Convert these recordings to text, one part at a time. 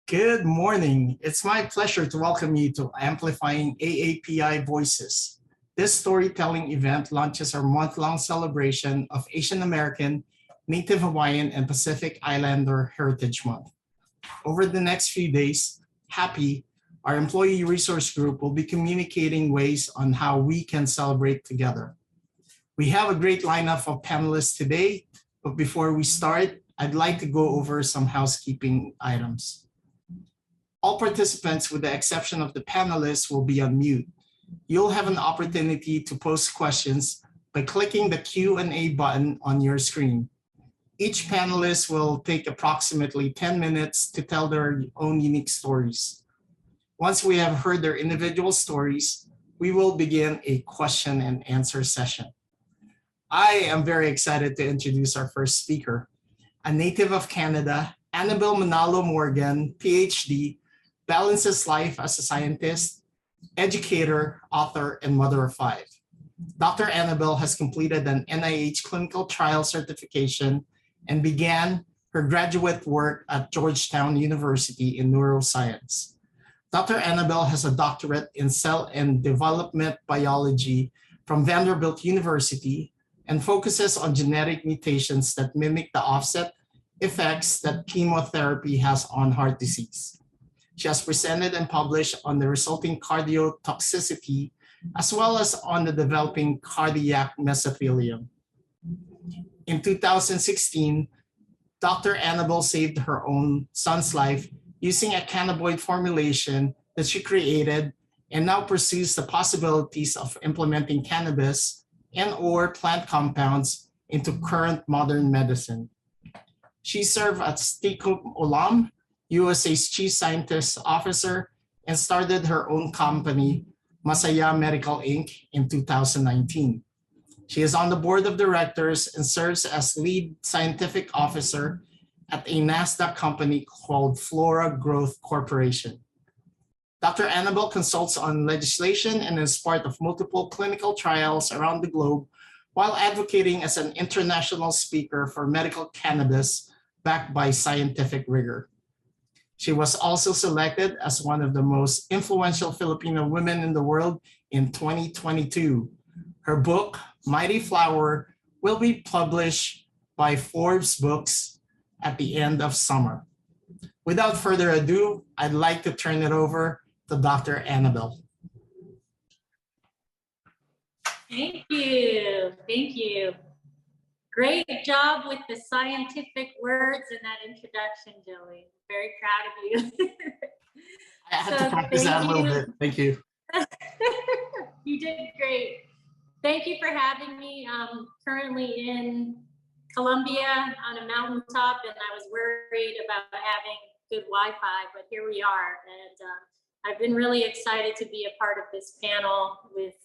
Good morning. It's my pleasure to welcome you to Amplifying AAPI Voices. This storytelling event launches our month-long celebration of Asian American, Native Hawaiian, and Pacific Islander Heritage Month. Over the next few days, HAAPI, our employee resource group, will be communicating ways on how we can celebrate together. We have a great lineup of panelists today, but before we start, I'd like to go over some housekeeping items. All participants, with the exception of the panelists, will be on mute. You'll have an opportunity to post questions by clicking the Q&A button on your screen. Each panelist will take approximately 10 minutes to tell their own unique stories. Once we have heard their individual stories, we will begin a question and answer session. I am very excited to introduce our first speaker, a native of Canada, Annabelle Manalo Morgan, PhD, balances life as a scientist, educator, author, and mother of 5. Dr. Annabelle has completed an NIH clinical trial certification and began her graduate work at Georgetown University in neuroscience. Dr. Annabelle has a doctorate in cell and development biology from Vanderbilt University and focuses on genetic mutations that mimic the offset effects that chemotherapy has on heart disease. She has presented and published on the resulting cardiotoxicity, as well as on the developing cardiac mesothelium. In 2016, Dr. Annabelle saved her own son's life using a cannabinoid formulation that she created and now pursues the possibilities of implementing cannabis and/or plant compounds into current modern medicine. She served as Tikum Olam, USA's Chief Scientist Officer, and started her own company, Masaya Medical Inc. in 2019. She is on the board of directors and serves as lead scientific officer at a NASDAQ company called Flora Growth Corporation. Dr. Annabelle consults on legislation and is part of multiple clinical trials around the globe while advocating as an international speaker for medical cannabis backed by scientific rigor. She was also selected as one of the most influential Filipino women in the world in 2022. Her book, Mighty Flower, will be published by Forbes Books at the end of summer. Without further ado, I'd like to turn it over to Dr. Annabelle. Thank you. Thank you. Great job with the scientific words in that introduction, Joey. Very proud of you. I had to practice that a little bit. Thank you. You did great. Thank you for having me. I'm currently in Colombia on a mountaintop, and I was worried about having good Wi-Fi, but here we are. And I've been really excited to be a part of this panel with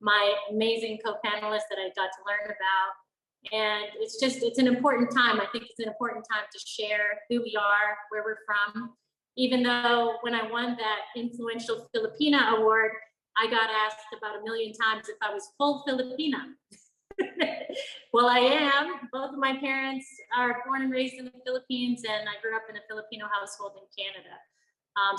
my amazing co-panelists that I got to learn about. And it's an important time. I think it's an important time to share who we are, where we're from. Even though when I won that influential Filipina award, I got asked about 1 million times if I was full Filipina. Well, I am. Both of my parents are born and raised in the Philippines, and I grew up in a Filipino household in Canada.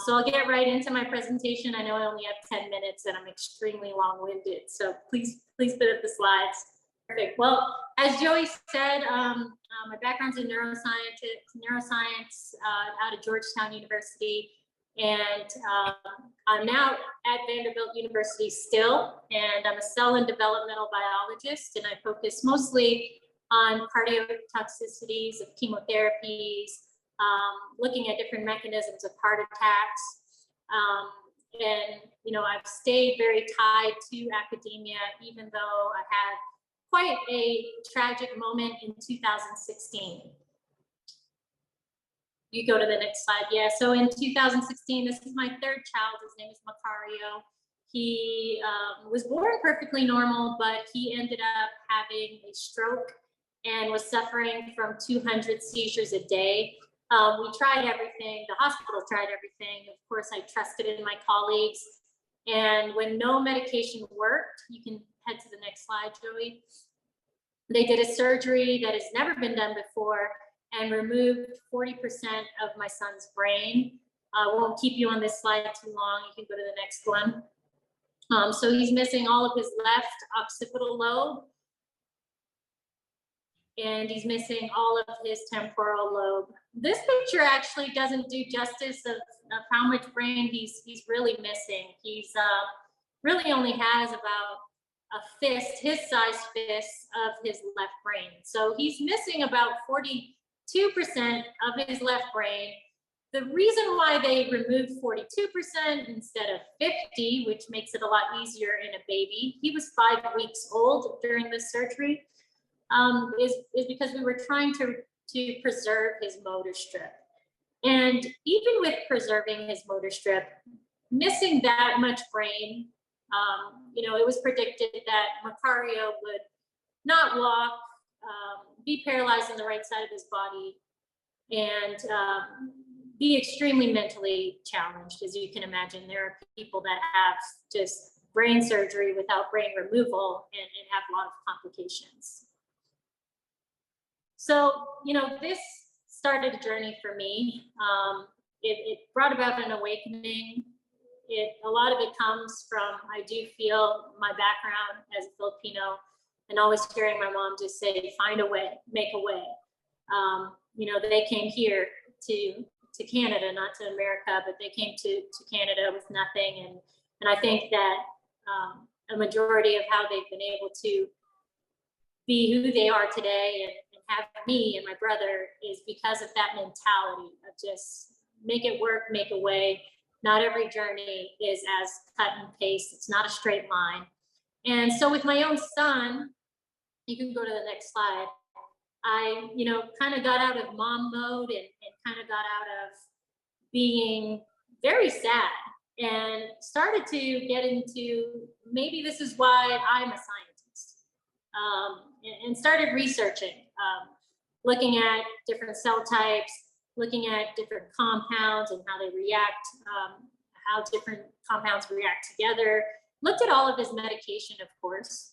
So I'll get right into my presentation. I know I only have 10 minutes and I'm extremely long-winded, so please put up the slides. Perfect. Well, as Joey said, my background's in neuroscience out of Georgetown University, and I'm now at Vanderbilt University still, and I'm a cell and developmental biologist, and I focus mostly on cardiotoxicities of chemotherapies, looking at different mechanisms of heart attacks, and I've stayed very tied to academia, even though I had quite a tragic moment in 2016. You go to the next slide. Yeah, so in 2016, this is my 3rd child. His name is Macario. He was born perfectly normal, but he ended up having a stroke and was suffering from 200 seizures a day. We tried everything. The hospital tried everything. Of course, I trusted in my colleagues. And when no medication worked, you can head to the next slide, Joey. They did a surgery that has never been done before and removed 40% of my son's brain. I won't keep you on this slide too long. You can go to the next one. So he's missing all of his left occipital lobe, and he's missing all of his temporal lobe. This picture actually doesn't do justice of how much brain he's really missing. He's really only has about a fist, his size fist of his left brain. So he's missing about 42% of his left brain. The reason why they removed 42% instead of 50, which makes it a lot easier in a baby, he was 5 weeks old during this surgery, is because we were trying to preserve his motor strip. And even with preserving his motor strip, missing that much brain, you know, it was predicted that Macario would not walk, be paralyzed on the right side of his body, and be extremely mentally challenged. As you can imagine, there are people that have just brain surgery without brain removal and have a lot of complications. So, you know, this started a journey for me. It brought about an awakening. A lot of it comes from, I do feel, my background as a Filipino, and always hearing my mom just say, find a way, make a way. You know, they came here to Canada, not to America, but they came to Canada with nothing. And I think that a majority of how they've been able to be who they are today and have me and my brother is because of that mentality of just make it work, make a way. Not every journey is as cut and paste. It's not a straight line. And so with my own son, you can go to the next slide. I, you know, kind of got out of mom mode and kind of got out of being very sad and started to get into maybe this is why I'm a scientist, and started researching, looking at different cell types, looking at different compounds and how they react, how different compounds react together, looked at all of his medication, of course.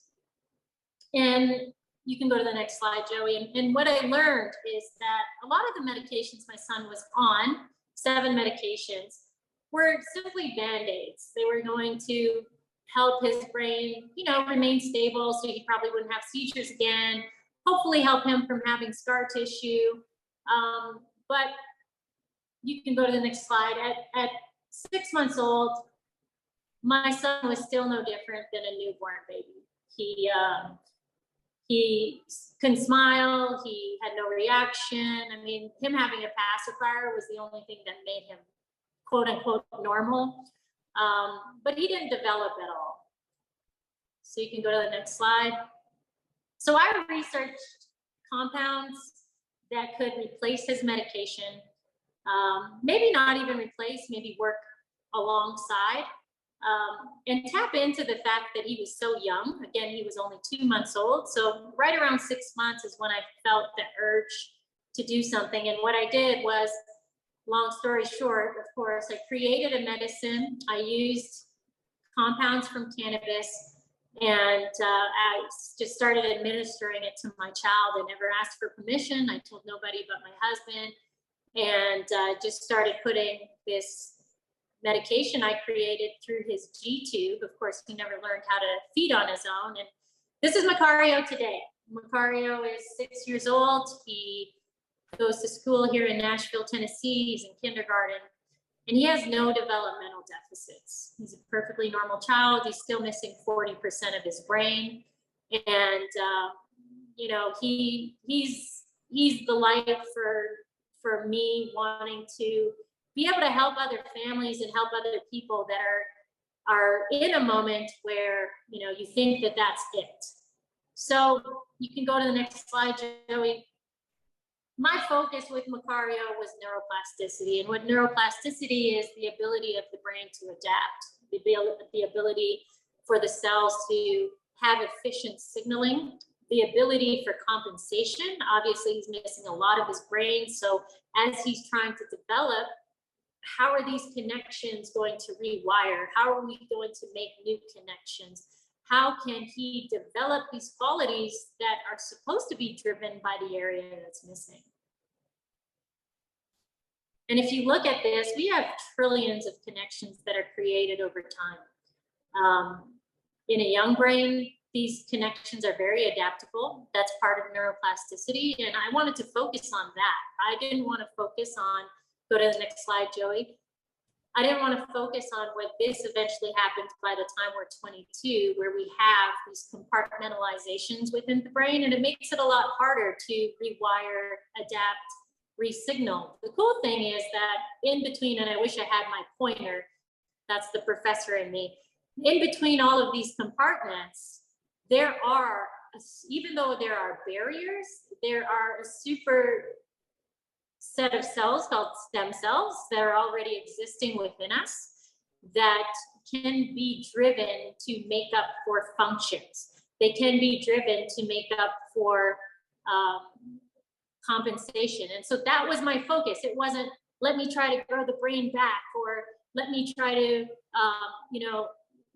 And you can go to the next slide, Joey. And what I learned is that a lot of the medications my son was on, 7 medications, were simply Band-Aids. They were going to help his brain, you know, remain stable so he probably wouldn't have seizures again, hopefully help him from having scar tissue. But you can go to the next slide. At 6 months old, my son was still no different than a newborn baby. He couldn't smile. He had no reaction. I mean, him having a pacifier was the only thing that made him quote unquote normal. But he didn't develop at all. So you can go to the next slide. So I researched compounds that could replace his medication. Maybe not even replace, maybe work alongside. And tap into the fact that he was so young. Again, he was only 2 months old. So right around 6 months is when I felt the urge to do something. And what I did was, long story short, of course, I created a medicine. I used compounds from cannabis, and I just started administering it to my child. I never asked for permission. I told nobody but my husband, and just started putting this medication I created through his G-tube. Of course, he never learned how to feed on his own. And this is Macario today. Macario is 6 years old. He goes to school here in Nashville, Tennessee. He's in kindergarten, and he has no developmental deficits. He's a perfectly normal child. He's still missing 40% of his brain. And, you know, he's the light for me, wanting to be able to help other families and help other people that are in a moment where, you know, you think that that's it. So you can go to the next slide, Joey. My focus with Macario was neuroplasticity. And what neuroplasticity is, the ability of the brain to adapt, the ability for the cells to have efficient signaling, the ability for compensation. Obviously, he's missing a lot of his brain. So as he's trying to develop, how are these connections going to rewire? How are we going to make new connections? How can he develop these qualities that are supposed to be driven by the area that's missing? And if you look at this, we have trillions of connections that are created over time. In a young brain, these connections are very adaptable. That's part of neuroplasticity. And I wanted to focus on that. I didn't want to focus on, go to the next slide, Joey. I didn't want to focus on what this eventually happens by the time we're 22, where we have these compartmentalizations within the brain, and it makes it a lot harder to rewire, adapt, re-signal. The cool thing is that in between, and I wish I had my pointer, that's the professor in me, in between all of these compartments, there are, even though there are barriers, there are a super set of cells called stem cells that are already existing within us that can be driven to make up for functions. They can be driven to make up for compensation. And so that was my focus. It wasn't, let me try to grow the brain back, or let me try to,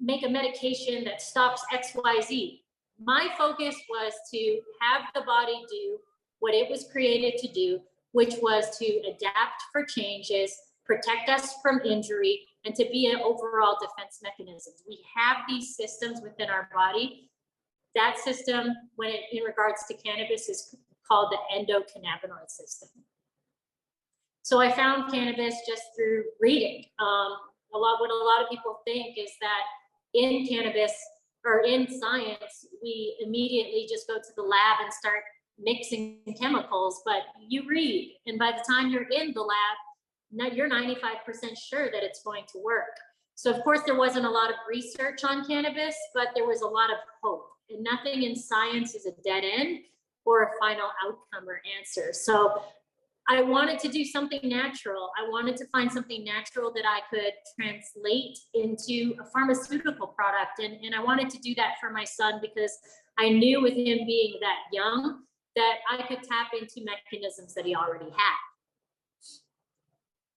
make a medication that stops XYZ. My focus was to have the body do what it was created to do, which was to adapt for changes, protect us from injury, and to be an overall defense mechanism. We have these systems within our body. That system, in regards to cannabis, is called the endocannabinoid system. So I found cannabis just through reading. What a lot of people think is that in cannabis or in science, we immediately just go to the lab and start mixing chemicals, but you read, and by the time you're in the lab, you're 95% sure that it's going to work. So of course there wasn't a lot of research on cannabis, but there was a lot of hope, and nothing in science is a dead end or a final outcome or answer. So I wanted to do something natural. I wanted to find something natural that I could translate into a pharmaceutical product. And I wanted to do that for my son because I knew with him being that young that I could tap into mechanisms that he already had.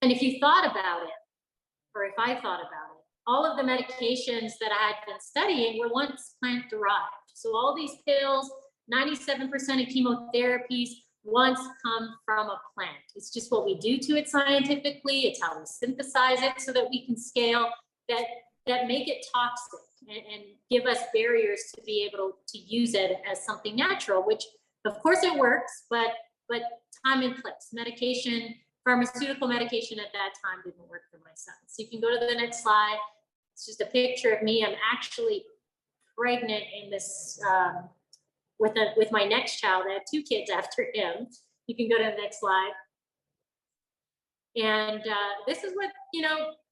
And if you thought about it, or if I thought about it, all of the medications that I had been studying were once plant derived. So all these pills, 97% of chemotherapies once come from a plant. It's just what we do to it scientifically. It's how we synthesize it so that we can scale that make it toxic and give us barriers to be able to use it as something natural, which of course it works, but time and place. Medication, pharmaceutical medication at that time didn't work for my son. So you can go to the next slide. It's just a picture of me. I'm actually pregnant in this, with my next child. I have 2 kids after him. You can go to the next slide. And this is what,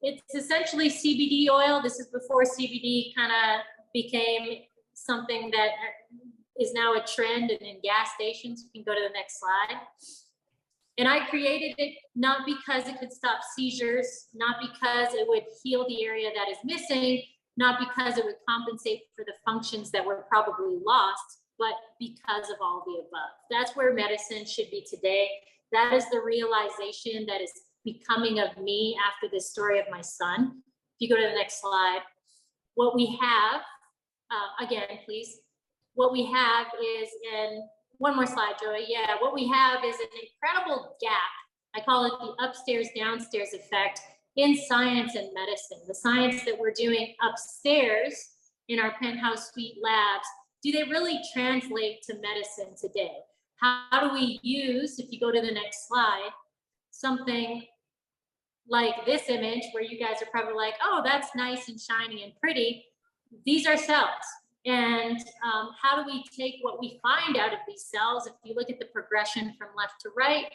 it's essentially CBD oil. This is before CBD kind of became something that is now a trend and in gas stations. You can go to the next slide. And I created it not because it could stop seizures, not because it would heal the area that is missing, not because it would compensate for the functions that were probably lost, but because of all the above. That's where medicine should be today. That is the realization that is becoming of me after this story of my son. If you go to the next slide, what we have, again, please. What we have is one more slide, Joey. Yeah, what we have is an incredible gap. I call it the upstairs downstairs effect in science and medicine. The science that we're doing upstairs in our penthouse suite labs, do they really translate to medicine today? How do we use, if you go to the next slide, something like this image where you guys are probably like, oh, that's nice and shiny and pretty. These are cells. And how do we take what we find out of these cells? If you look at the progression from left to right,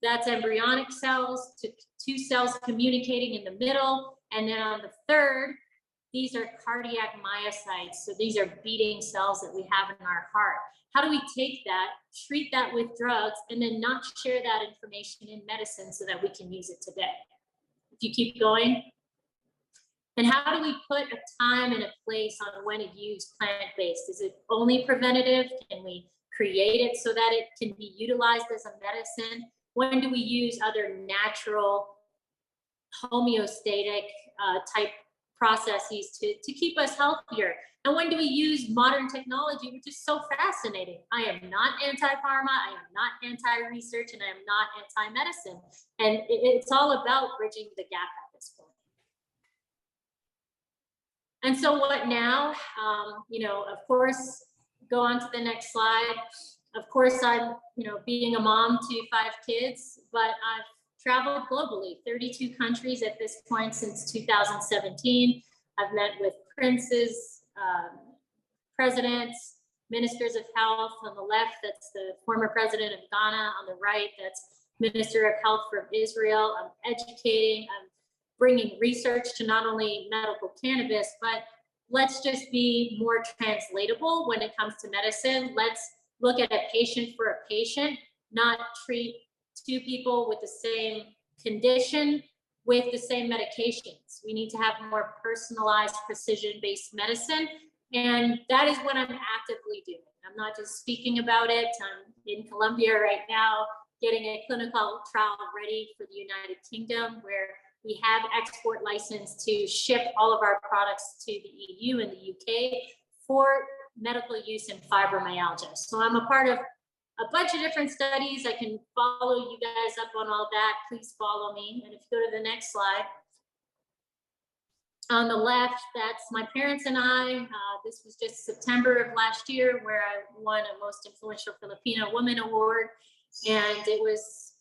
that's embryonic cells to 2 cells communicating in the middle. And then on the third, these are cardiac myocytes. So these are beating cells that we have in our heart. How do we take that, treat that with drugs, and then not share that information in medicine so that we can use it today? If you keep going. And how do we put a time and a place on when to use plant-based? Is it only preventative? Can we create it so that it can be utilized as a medicine? When do we use other natural homeostatic type processes to keep us healthier. And when do we use modern technology, which is so fascinating? I am not anti-pharma, I am not anti-research, and I am not anti-medicine. And it's all about bridging the gap at this point. And so what now? Of course, go on to the next slide. Of course, I'm, being a mom to 5 kids, but I've traveled globally, 32 countries at this point since 2017. I've met with princes, presidents, ministers of health. On the left, that's the former president of Ghana. On the right, that's Minister of Health from Israel. I'm educating, I'm bringing research to not only medical cannabis, but let's just be more translatable when it comes to medicine. Let's look at a patient for a patient, not treat 2 people with the same condition with the same medications. We need to have more personalized, precision-based medicine. And that is what I'm actively doing. I'm not just speaking about it. I'm in Colombia right now, getting a clinical trial ready for the United Kingdom, where we have export license to ship all of our products to the EU and the UK for medical use in fibromyalgia. So I'm a part of a bunch of different studies. I can follow you guys up on all that. Please follow me. And if you go to the next slide. On the left, that's my parents and I. This was just September of last year, where I won a Most Influential Filipino Woman Award. And it was,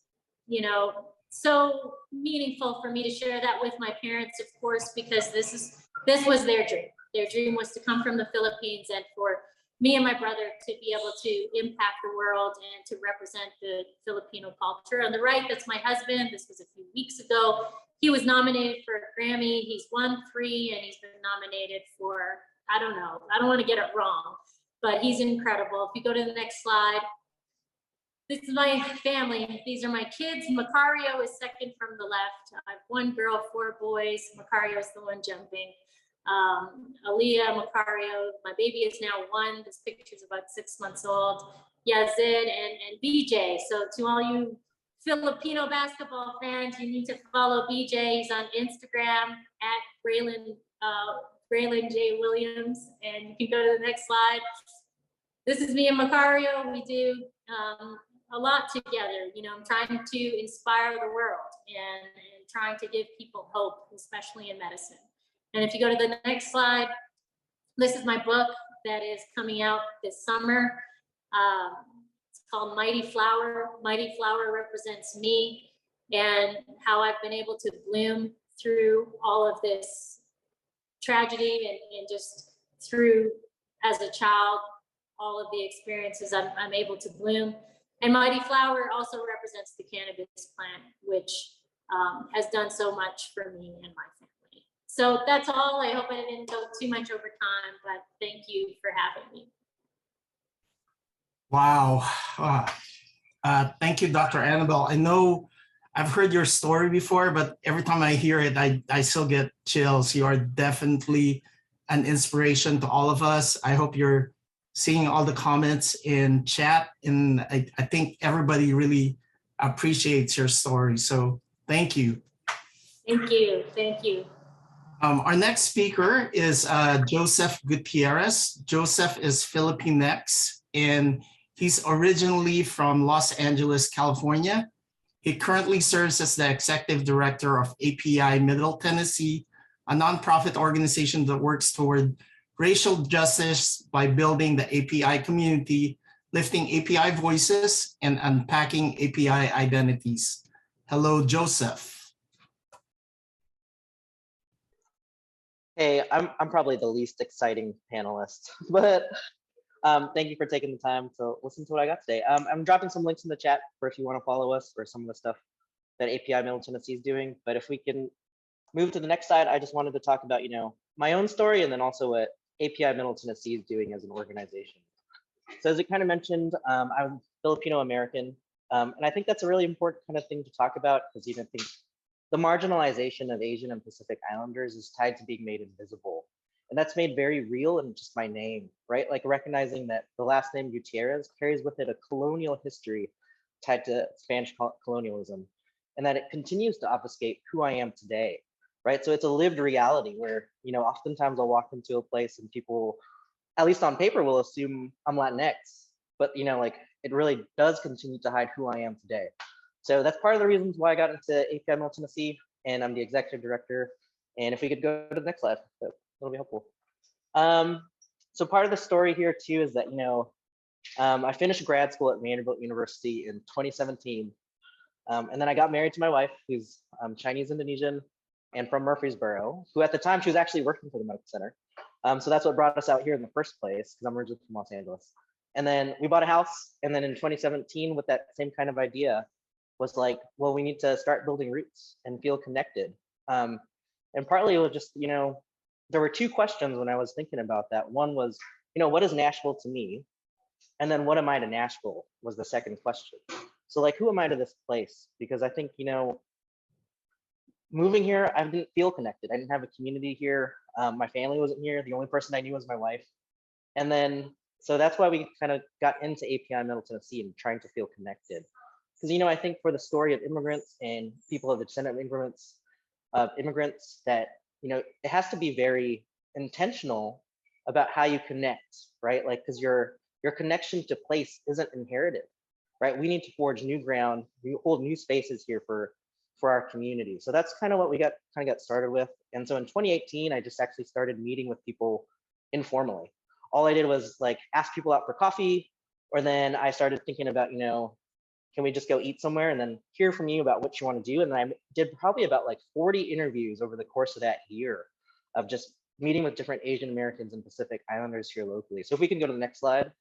so meaningful for me to share that with my parents, of course, because this was their dream. Their dream was to come from the Philippines and for me and my brother to be able to impact the world and to represent the Filipino culture. On the right, that's my husband. This was a few weeks ago. He was nominated for a Grammy. He's won 3, and he's been nominated for, I don't know, I don't want to get it wrong, but he's incredible. If you go to the next slide, this is my family. These are my kids. Macario is second from the left. I have 1 girl, 4 boys. Macario is the one jumping. Aaliyah, Macario, my baby is now 1. This picture is about 6 months old. Yazid and BJ. So to all you Filipino basketball fans, you need to follow BJ. He's on Instagram at Braylon J. Williams. And you can go to the next slide. This is me and Macario. We do a lot together. I'm trying to inspire the world and trying to give people hope, especially in medicine. And if you go to the next slide, this is my book that is coming out this summer. It's called Mighty Flower. Mighty Flower represents me and how I've been able to bloom through all of this tragedy and just through, as a child, all of the experiences I'm able to bloom. And Mighty Flower also represents the cannabis plant, which has done so much for me and my family. So that's all. I hope I didn't go too much over time, but thank you for having me. Wow. Thank you, Dr. Annabelle. I know I've heard your story before, but every time I hear it, I still get chills. You are definitely an inspiration to all of us. I hope you're seeing all the comments in chat, and I think everybody really appreciates your story. So thank you. Thank you. Thank you. Our next speaker is Joseph Gutierrez. Joseph is Filipinx, and he's originally from Los Angeles, California. He currently serves as the executive director of API Middle Tennessee, a nonprofit organization that works toward racial justice by building the API community, lifting API voices, and unpacking API identities. Hello, Joseph. Hey, I'm probably the least exciting panelist, but thank you for taking the time to listen to what I got today. I'm dropping some links in the chat for if you want to follow us for some of the stuff that API Middle Tennessee is doing. But if we can move to the next slide, I just wanted to talk about, my own story and then also what API Middle Tennessee is doing as an organization. So as it kind of mentioned, I'm Filipino American, and I think that's a really important kind of thing to talk about because I think the marginalization of Asian and Pacific Islanders is tied to being made invisible. And that's made very real in just my name, right? Like recognizing that the last name Gutierrez carries with it a colonial history tied to Spanish colonialism, and that it continues to obfuscate who I am today. right? So it's a lived reality where, oftentimes I'll walk into a place and people, at least on paper, will assume I'm Latinx, but like it really does continue to hide who I am today. So that's part of the reasons why I got into API Middle Tennessee, and I'm the executive director. And if we could go to the next slide, that'll be helpful. So part of the story here too is that, I finished grad school at Vanderbilt University in 2017. And then I got married to my wife, who's Chinese Indonesian and from Murfreesboro, who at the time she was actually working for the medical center. So that's what brought us out here in the first place, because I'm originally from Los Angeles. And then we bought a house. And then in 2017, with that same kind of idea, was like, well, we need to start building roots and feel connected. And partly it was just, there were two questions when I was thinking about that. One was, what is Nashville to me? And then what am I to Nashville was the second question. So like, who am I to this place? Because I think, moving here, I didn't feel connected. I didn't have a community here. My family wasn't here. The only person I knew was my wife. And then, so that's why we kind of got into API Middle Tennessee and trying to feel connected. Because, I think for the story of immigrants and people of the descendant of immigrants that, it has to be very intentional about how you connect, right? Like, because your connection to place isn't inherited, right? We need to forge new ground, hold new spaces here for our community. So that's kind of what we got started with. And so in 2018, I just actually started meeting with people informally. All I did was like ask people out for coffee, or then I started thinking about, can we just go eat somewhere and then hear from you about what you want to do? And then I did probably about like 40 interviews over the course of that year of just meeting with different Asian Americans and Pacific Islanders here locally. So if we can go to the next slide.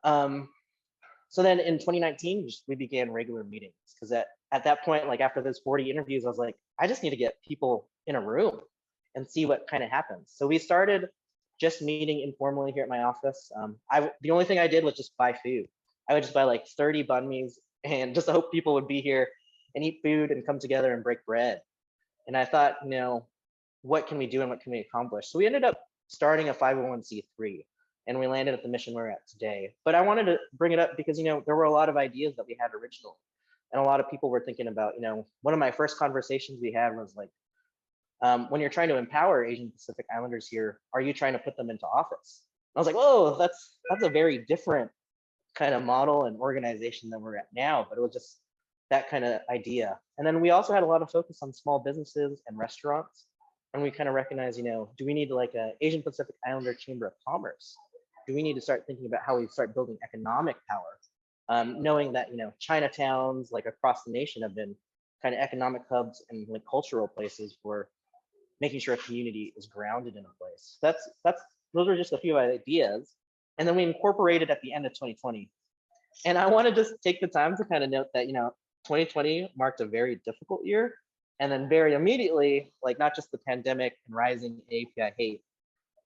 So then in 2019, we began regular meetings, because at that point, like after those 40 interviews, I was like, I just need to get people in a room and see what kind of happens. So we started just meeting informally here at my office. The only thing I did was just buy food. I would just buy like 30 banh mi's and just hope people would be here and eat food and come together and break bread. And I thought, what can we do and what can we accomplish? So we ended up starting a 501c3, and we landed at the mission we're at today. But I wanted to bring it up because, there were a lot of ideas that we had originally. And a lot of people were thinking about, one of my first conversations we had was like, when you're trying to empower Asian Pacific Islanders here, are you trying to put them into office? And I was like, whoa, that's a very different kind of model and organization than we're at now, but it was just that kind of idea. And then we also had a lot of focus on small businesses and restaurants. And we kind of recognize, do we need like a Asian Pacific Islander Chamber of Commerce? Do we need to start thinking about how we start building economic power? Knowing that, Chinatowns like across the nation have been kind of economic hubs and like cultural places for making sure a community is grounded in a place. Those are just a few ideas. And then we incorporated at the end of 2020. And I want to just take the time to kind of note that, 2020 marked a very difficult year. And then very immediately, like not just the pandemic and rising API hate,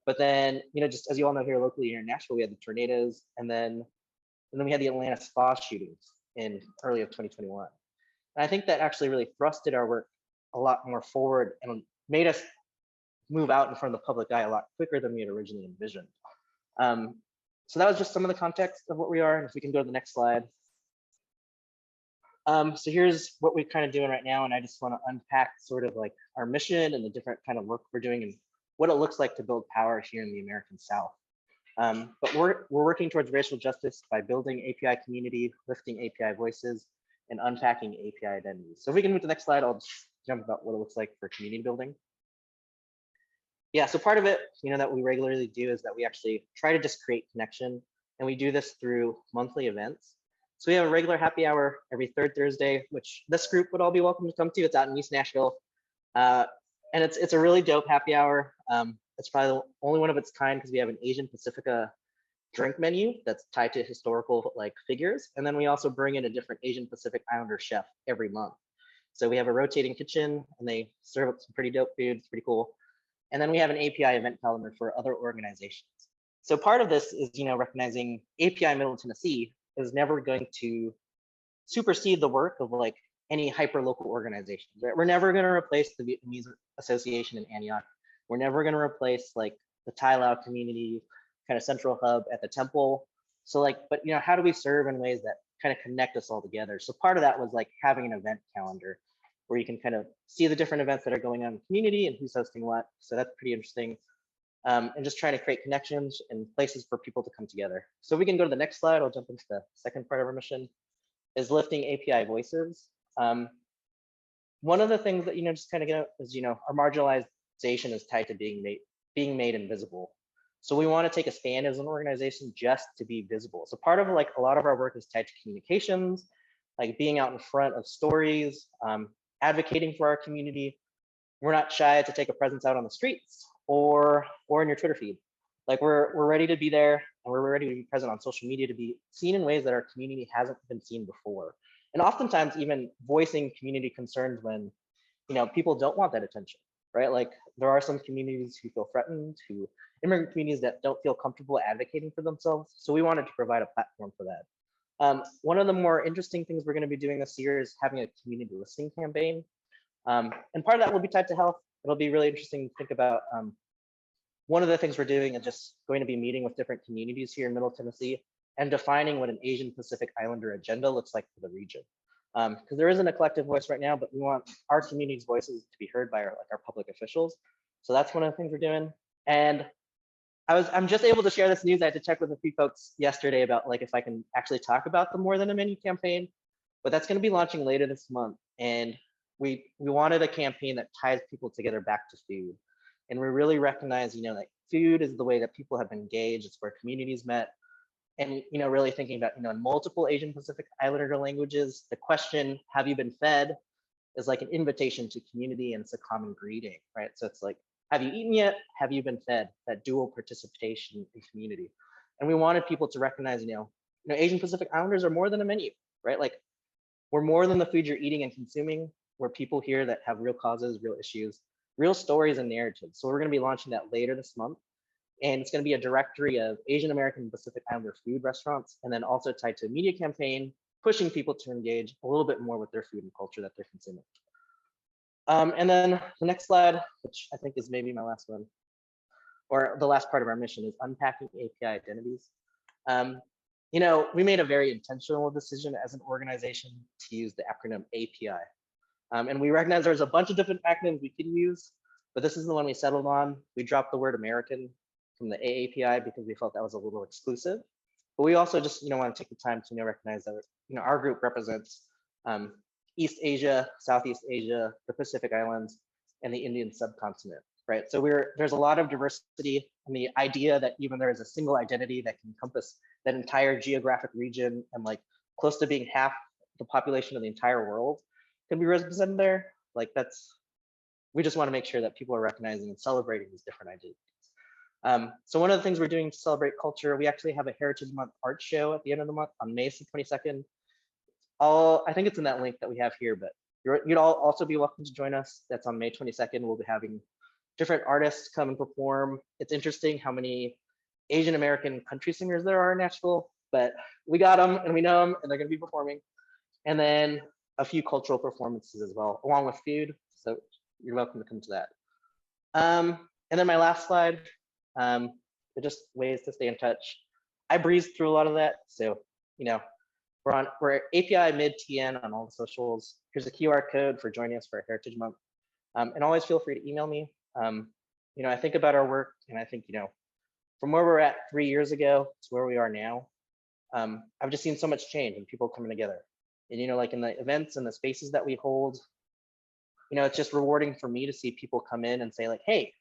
but then, just as you all know here locally here in Nashville, we had the tornadoes, and then we had the Atlanta spa shootings in early of 2021. And I think that actually really thrusted our work a lot more forward and made us move out in front of the public eye a lot quicker than we had originally envisioned. So that was just some of the context of what we are. And if we can go to the next slide. So here's what we're kind of doing right now. And I just want to unpack sort of like our mission and the different kind of work we're doing and what it looks like to build power here in the American South. But we're working towards racial justice by building API community, lifting API voices, and unpacking API identities. So if we can move to the next slide, I'll just jump about what it looks like for community building. Yeah, so part of it, that we regularly do is that we actually try to just create connection, and we do this through monthly events. So we have a regular happy hour every third Thursday, which this group would all be welcome to come to. It's out in East Nashville. And it's a really dope happy hour. It's probably the only one of its kind because we have an Asian Pacifica drink menu that's tied to historical like figures. And then we also bring in a different Asian Pacific Islander chef every month. So we have a rotating kitchen and they serve up some pretty dope food. It's pretty cool. And then we have an API event calendar for other organizations. So part of this is, recognizing API Middle Tennessee is never going to supersede the work of like any hyper-local organizations. Right? We're never going to replace the Vietnamese Association in Antioch. We're never going to replace like the Thai Lao community kind of central hub at the temple. So like, but how do we serve in ways that kind of connect us all together? So part of that was like having an event calendar. where you can kind of see the different events that are going on in the community and who's hosting what. So that's pretty interesting. And just trying to create connections and places for people to come together. So we can go to the next slide. I'll jump into the second part of our mission, is lifting API voices. One of the things that, just kind of get out is, our marginalization is tied to being made invisible. So we want to take a stand as an organization just to be visible. So part of like a lot of our work is tied to communications, like being out in front of stories, advocating for our community. We're not shy to take a presence out on the streets or in your Twitter feed. Like we're ready to be there, and we're ready to be present on social media to be seen in ways that our community hasn't been seen before. And oftentimes even voicing community concerns when, people don't want that attention, right? Like there are some communities who feel threatened, immigrant communities that don't feel comfortable advocating for themselves. So we wanted to provide a platform for that. One of the more interesting things we're going to be doing this year is having a community listening campaign. And part of that will be tied to health. It'll be really interesting to think about. One of the things we're doing is just going to be meeting with different communities here in Middle Tennessee and defining what an Asian Pacific Islander agenda looks like for the region. Because there isn't a collective voice right now, but we want our community's voices to be heard by our public officials. So that's one of the things we're doing. And I'm just able to share this news. I had to check with a few folks yesterday about like if I can actually talk about the More Than a Menu campaign, but that's going to be launching later this month. And we wanted a campaign that ties people together back to food. And we really recognize, that food is the way that people have engaged. It's where communities met. And, really thinking about, in multiple Asian Pacific Islander languages, the question, have you been fed, is like an invitation to community, and it's a common greeting, right? So it's like, have you eaten yet? Have you been fed? That dual participation in community. And we wanted people to recognize, Asian Pacific Islanders are more than a menu, right? Like we're more than the food you're eating and consuming. We're people here that have real causes, real issues, real stories and narratives. So we're going to be launching that later this month. And it's going to be a directory of Asian American Pacific Islander food restaurants, and then also tied to a media campaign, pushing people to engage a little bit more with their food and culture that they're consuming. And then the next slide, which I think is maybe my last one, or the last part of our mission, is unpacking API identities. We made a very intentional decision as an organization to use the acronym API. And we recognize there's a bunch of different acronyms we could use, but this is the one we settled on. We dropped the word American from the AAPI because we felt that was a little exclusive. But we also just want to take the time to recognize that our group represents East Asia, Southeast Asia, the Pacific Islands, and the Indian subcontinent, right? So there's a lot of diversity, and the idea that even there is a single identity that can encompass that entire geographic region and like close to being half the population of the entire world can be represented there. Like we just want to make sure that people are recognizing and celebrating these different identities. So one of the things we're doing to celebrate culture, we actually have a Heritage Month art show at the end of the month on May 22nd. I think it's in that link that we have here, but you'd all also be welcome to join us. That's on May 22nd. We'll be having different artists come and perform. It's interesting how many Asian American country singers there are in Nashville, but we got them and we know them, and they're going to be performing. And then a few cultural performances as well, along with food. So you're welcome to come to that. And then my last slide, just ways to stay in touch. I breezed through a lot of that. So, we're API mid TN on all the socials. Here's a QR code for joining us for Heritage Month. And always feel free to email me. I think about our work, and I think, from where we're at 3 years ago to where we are now, I've just seen so much change and people coming together. And, like in the events and the spaces that we hold, it's just rewarding for me to see people come in and say like, hey,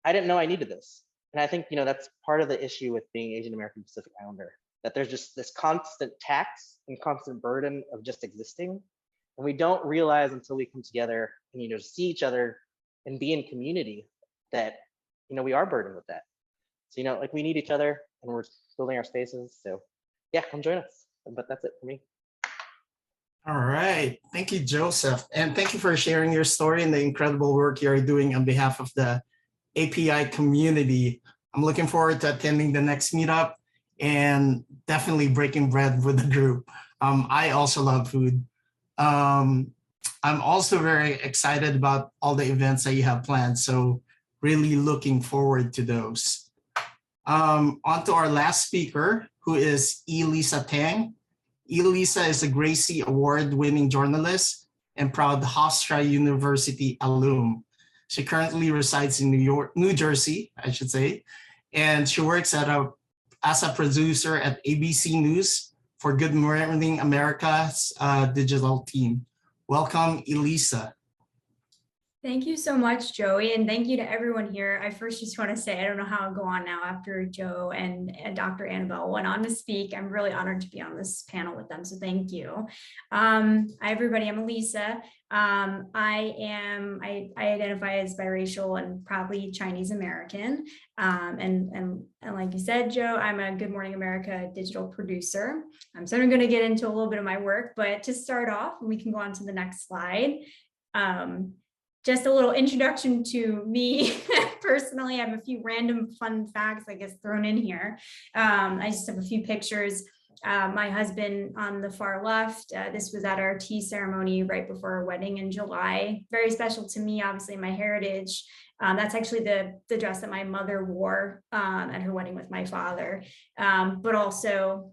I didn't know I needed this. And I think, that's part of the issue with being Asian American Pacific Islander, that there's just this constant tax and constant burden of just existing. And we don't realize until we come together and, see each other and be in community that, we are burdened with that. So, like we need each other, and we're building our spaces. So yeah, come join us. But that's it for me. All right. Thank you, Joseph. And thank you for sharing your story and the incredible work you're doing on behalf of the API community. I'm looking forward to attending the next meetup and definitely breaking bread with the group. I also love food. I'm also very excited about all the events that you have planned. So really looking forward to those. On to our last speaker, who is Elisa Tang. Elisa is a Gracie Award-winning journalist and proud Hofstra University alum. She currently resides in New Jersey, I should say, and she works as a producer at ABC News for Good Morning America's digital team. Welcome, Elisa. Thank you so much, Joey, and thank you to everyone here. I first just want to say, I don't know how I'll go on now after Joe and Dr. Annabelle went on to speak. I'm really honored to be on this panel with them, so thank you. Hi, everybody, I'm Elisa. I identify as biracial and probably Chinese American. And like you said, Joe, I'm a Good Morning America digital producer. So I'm going to get into a little bit of my work, but to start off, we can go on to the next slide. Just a little introduction to me personally. I have a few random fun facts, I guess, thrown in here. I just have a few pictures. My husband on the far left, this was at our tea ceremony right before our wedding in July. Very special to me, obviously, my heritage. That's actually the dress that my mother wore at her wedding with my father, but also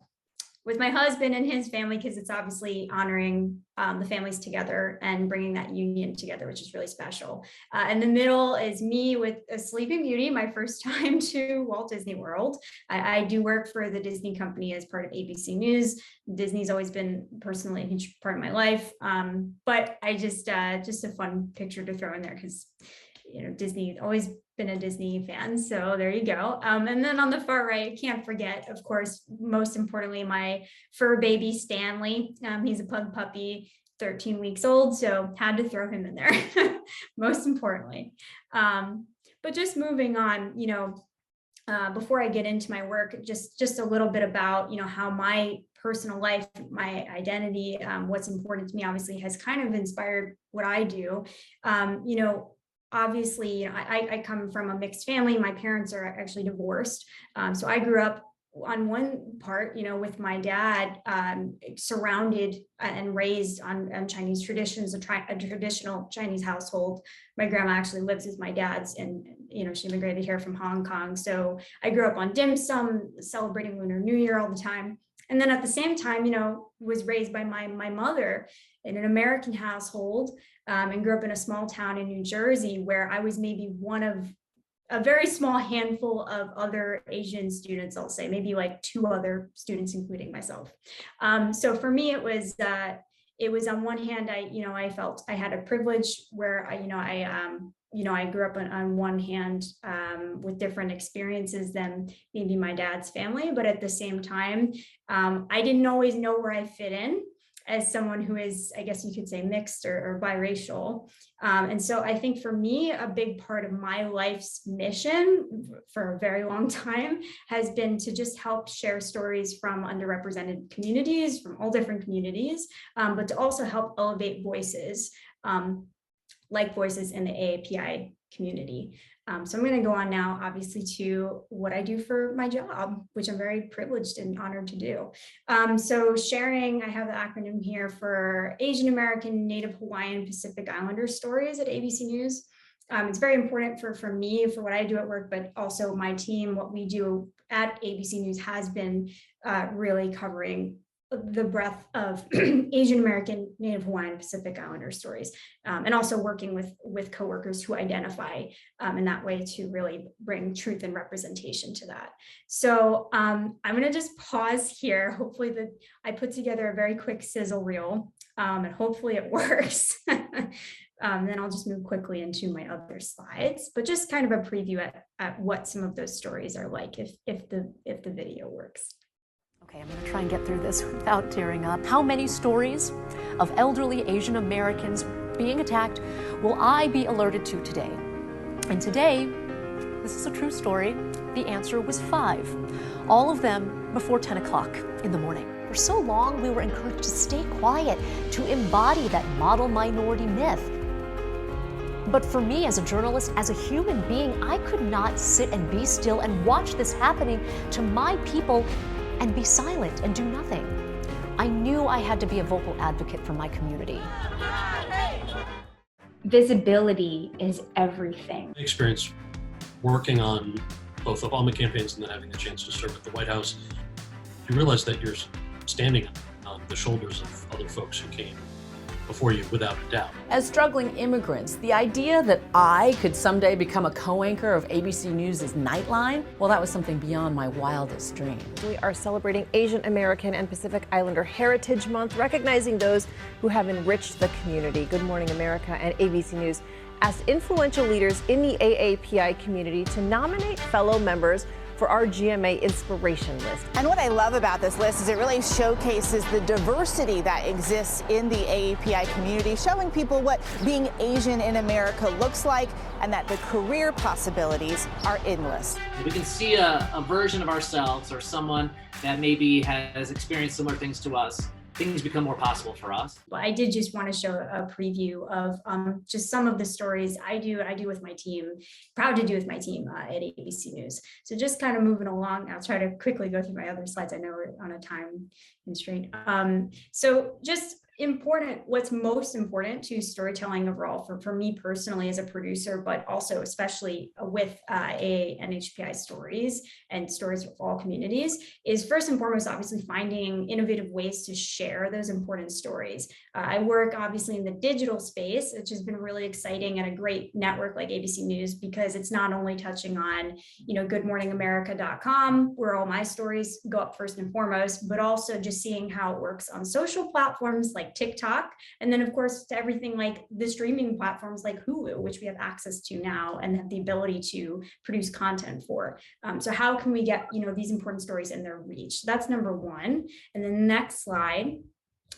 with my husband and his family, because it's obviously honoring the families together and bringing that union together, which is really special. In the middle is me with a Sleeping Beauty, my first time to Walt Disney World. I do work for the Disney company as part of ABC News. Disney's always been personally a huge part of my life, but I just a fun picture to throw in there because, you know, Disney, always been a Disney fan, so there you go. And then on the far right, can't forget, of course, most importantly, my fur baby Stanley. He's a pug puppy, 13 weeks old, so had to throw him in there. Most importantly, but just moving on, you know, before I get into my work, just a little bit about, you know, how my personal life, my identity, what's important to me, obviously, has kind of inspired what I do. You know, obviously, you know, I come from a mixed family. My parents are actually divorced. So I grew up on one part, you know, with my dad, surrounded and raised on Chinese traditions, a traditional Chinese household. My grandma actually lives with my dad's, and, you know, she immigrated here from Hong Kong. So I grew up on dim sum, celebrating Lunar New Year all the time. And then at the same time, you know, was raised by my mother in an American household, and grew up in a small town in New Jersey, where I was maybe one of a very small handful of other Asian students, I'll say, maybe like 2 other students, including myself. So for me, it was on one hand, I felt I had a privilege where I grew up on one hand with different experiences than maybe my dad's family, but at the same time, I didn't always know where I fit in as someone who is, I guess you could say, mixed or biracial. And so I think for me, a big part of my life's mission for a very long time has been to just help share stories from underrepresented communities, from all different communities, but to also help elevate voices, like voices in the AAPI community. So I'm going to go on now, obviously, to what I do for my job, which I'm very privileged and honored to do. So sharing, I have the acronym here for Asian American, Native Hawaiian, Pacific Islander stories at ABC News. It's very important for me, for what I do at work, but also my team. What we do at ABC News has been really covering the breadth of Asian American, Native Hawaiian, Pacific Islander stories, and also working with coworkers who identify in that way to really bring truth and representation to that. So I'm going to just pause here. Hopefully I put together a very quick sizzle reel, and hopefully it works. Then I'll just move quickly into my other slides, but just kind of a preview at what some of those stories are like if the video works. Okay, I'm going to try and get through this without tearing up. How many stories of elderly Asian Americans being attacked will I be alerted to today? And today, this is a true story, the answer was 5. All of them before 10 o'clock in the morning. For so long, we were encouraged to stay quiet, to embody that model minority myth. But for me, as a journalist, as a human being, I could not sit and be still and watch this happening to my people and be silent and do nothing. I knew I had to be a vocal advocate for my community. Visibility is everything. Experience working on both Obama campaigns and then having the chance to serve at the White House, you realize that you're standing on the shoulders of other folks who came before you, without a doubt. As struggling immigrants, the idea that I could someday become a co-anchor of ABC News' Nightline, well, that was something beyond my wildest dreams. We are celebrating Asian American and Pacific Islander Heritage Month, recognizing those who have enriched the community. Good Morning America and ABC News asked influential leaders in the AAPI community to nominate fellow members for our GMA Inspiration List. And what I love about this list is it really showcases the diversity that exists in the AAPI community, showing people what being Asian in America looks like and that the career possibilities are endless. We can see a version of ourselves or someone that maybe has experienced similar things to us. Things become more possible for us. I did just want to show a preview of just some of the stories I do with my team, proud to do with my team at ABC News. So just kind of moving along, I'll try to quickly go through my other slides. I know we're on a time constraint. So just what's most important to storytelling overall for me personally as a producer, but also especially with AANHPI stories and stories of all communities, is first and foremost, obviously finding innovative ways to share those important stories. I work obviously in the digital space, which has been really exciting, at a great network like ABC News, because it's not only touching on, goodmorningamerica.com, where all my stories go up first and foremost, but also just seeing how it works on social platforms like TikTok, and then of course to everything like the streaming platforms like Hulu, which we have access to now and have the ability to produce content for. So how can we get these important stories in their reach? That's number one. And then the next slide,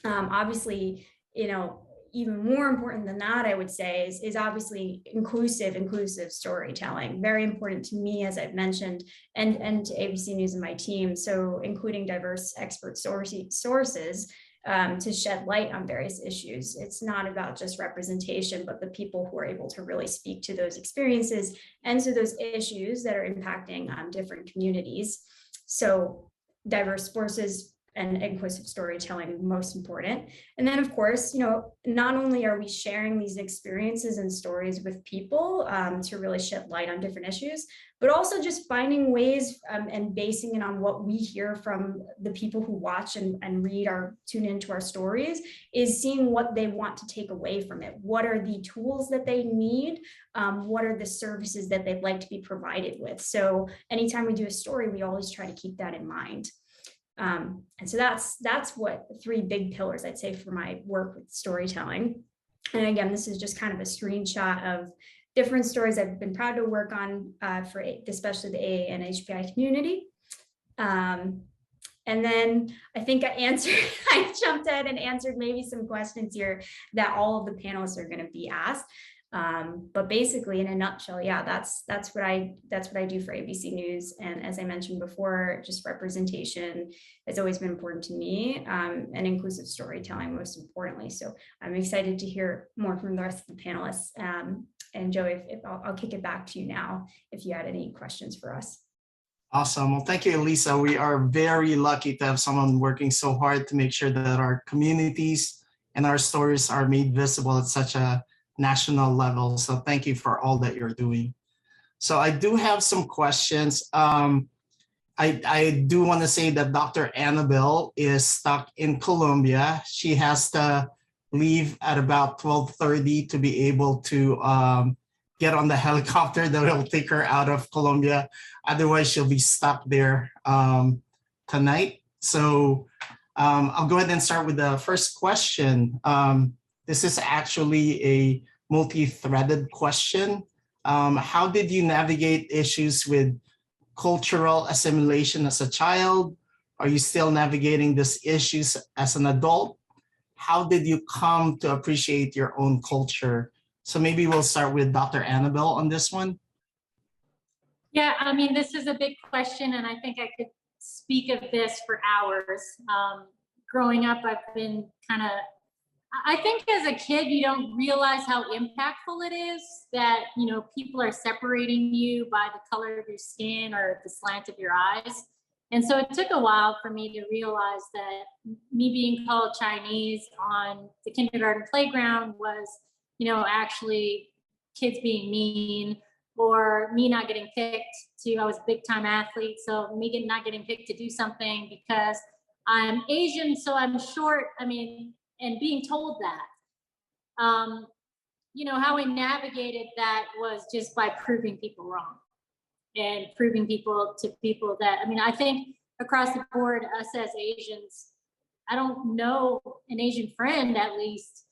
obviously, even more important than that, I would say, is obviously inclusive storytelling. Very important to me, as I've mentioned, and to ABC News and my team. So including diverse expert sources to shed light on various issues. It's not about just representation, but the people who are able to really speak to those experiences and to those issues that are impacting different communities. So diverse sources and inclusive storytelling, most important. And then of course, not only are we sharing these experiences and stories with people to really shed light on different issues, but also just finding ways and basing it on what we hear from the people who watch and read tune into our stories, is seeing what they want to take away from it. What are the tools that they need? What are the services that they'd like to be provided with? So anytime we do a story, we always try to keep that in mind. And so that's what three big pillars I'd say for my work with storytelling. And again, this is just kind of a screenshot of different stories I've been proud to work on for especially the AANHPI community. And then I think I jumped ahead and answered maybe some questions here that all of the panelists are going to be asked. But basically, in a nutshell, yeah, that's what I do for ABC News. And as I mentioned before, just representation has always been important to me, and inclusive storytelling most importantly. So I'm excited to hear more from the rest of the panelists. And Joey, if I'll kick it back to you now if you had any questions for us. Awesome. Well, thank you, Elisa. We are very lucky to have someone working so hard to make sure that our communities and our stories are made visible at such a national level. So thank you for all that you're doing. So I do have some questions. I do want to say that Dr. Annabelle is stuck in Colombia. She has to leave at about 12:30 to be able to get on the helicopter that will take her out of Colombia. Otherwise, she'll be stuck there tonight. So I'll go ahead and start with the first question. This is actually a multi-threaded question. How did you navigate issues with cultural assimilation as a child? Are you still navigating these issues as an adult? How did you come to appreciate your own culture? So maybe we'll start with Dr. Annabelle on this one. Yeah, I mean, this is a big question, and I think I could speak of this for hours. Growing up, I've been I think as a kid, you don't realize how impactful it is that, people are separating you by the color of your skin or the slant of your eyes. And so it took a while for me to realize that me being called Chinese on the kindergarten playground was, actually kids being mean, or me not getting picked I was a big time athlete. So me not getting picked to do something because I'm Asian, so I'm short. And being told that you know, how I navigated that was just by proving people wrong and proving people that, I mean, I think across the board, us as Asians, I don't know an Asian friend at least,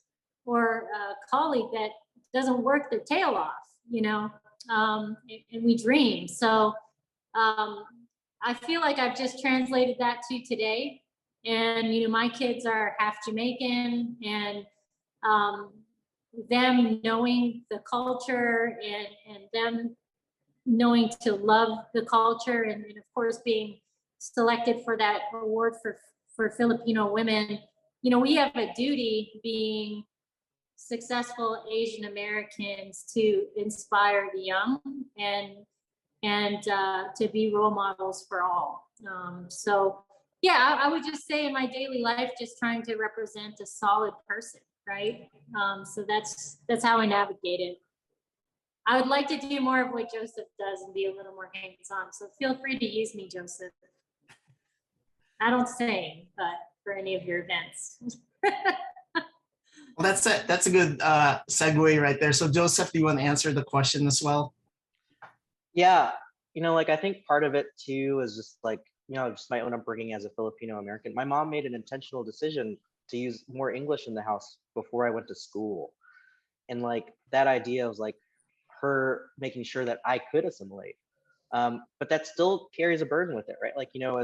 or a colleague that doesn't work their tail off, you know, and we dream. So I feel like I've just translated that to today. And, you know, my kids are half Jamaican, and them knowing the culture and them knowing to love the culture, and of course being selected for that award for Filipino women. You know, we have a duty, being successful Asian Americans, to inspire the young and to be role models for all. So yeah, I would just say in my daily life, just trying to represent a solid person, right? So that's how I navigate it. I would like to do more of what Joseph does and be a little more hands-on. So feel free to use me, Joseph. I don't sing, but for any of your events. Well, that's a good segue right there. So Joseph, do you want to answer the question as well? Yeah, you know, like I think part of it too is just like, you know, just my own upbringing as a Filipino American. My mom made an intentional decision to use more English in the house before I went to school. And like that idea was like her making sure that I could assimilate. But that still carries a burden with it, right? Like, you know,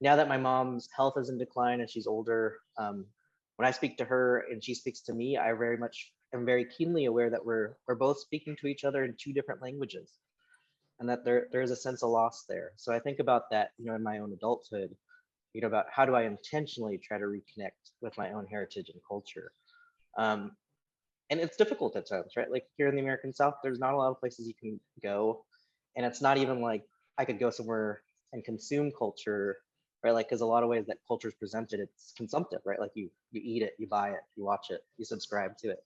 now that my mom's health is in decline and she's older, when I speak to her and she speaks to me, I very much am very keenly aware that we're both speaking to each other in two different languages, and that there is a sense of loss there. So I think about that, you know, in my own adulthood, you know, about how do I intentionally try to reconnect with my own heritage and culture. And it's difficult at times, right? Like here in the American South, there's not a lot of places you can go. And it's not even like I could go somewhere and consume culture, right? Like, because a lot of ways that culture is presented, it's consumptive, right? Like you eat it, you buy it, you watch it, you subscribe to it.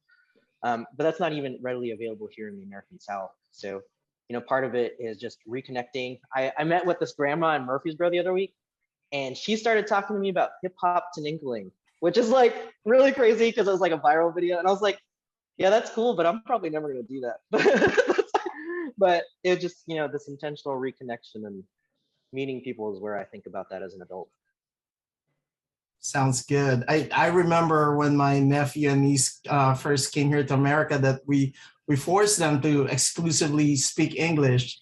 But that's not even readily available here in the American South. So, you know, part of it is just reconnecting. I met with this grandma in Murfreesboro the other week, and she started talking to me about hip hop tinkling, which is like really crazy because it was like a viral video. And I was like, yeah, that's cool, but I'm probably never going to do that. But it just, you know, this intentional reconnection and meeting people is where I think about that as an adult. Sounds good. I remember when my nephew and niece first came here to America that we forced them to exclusively speak English.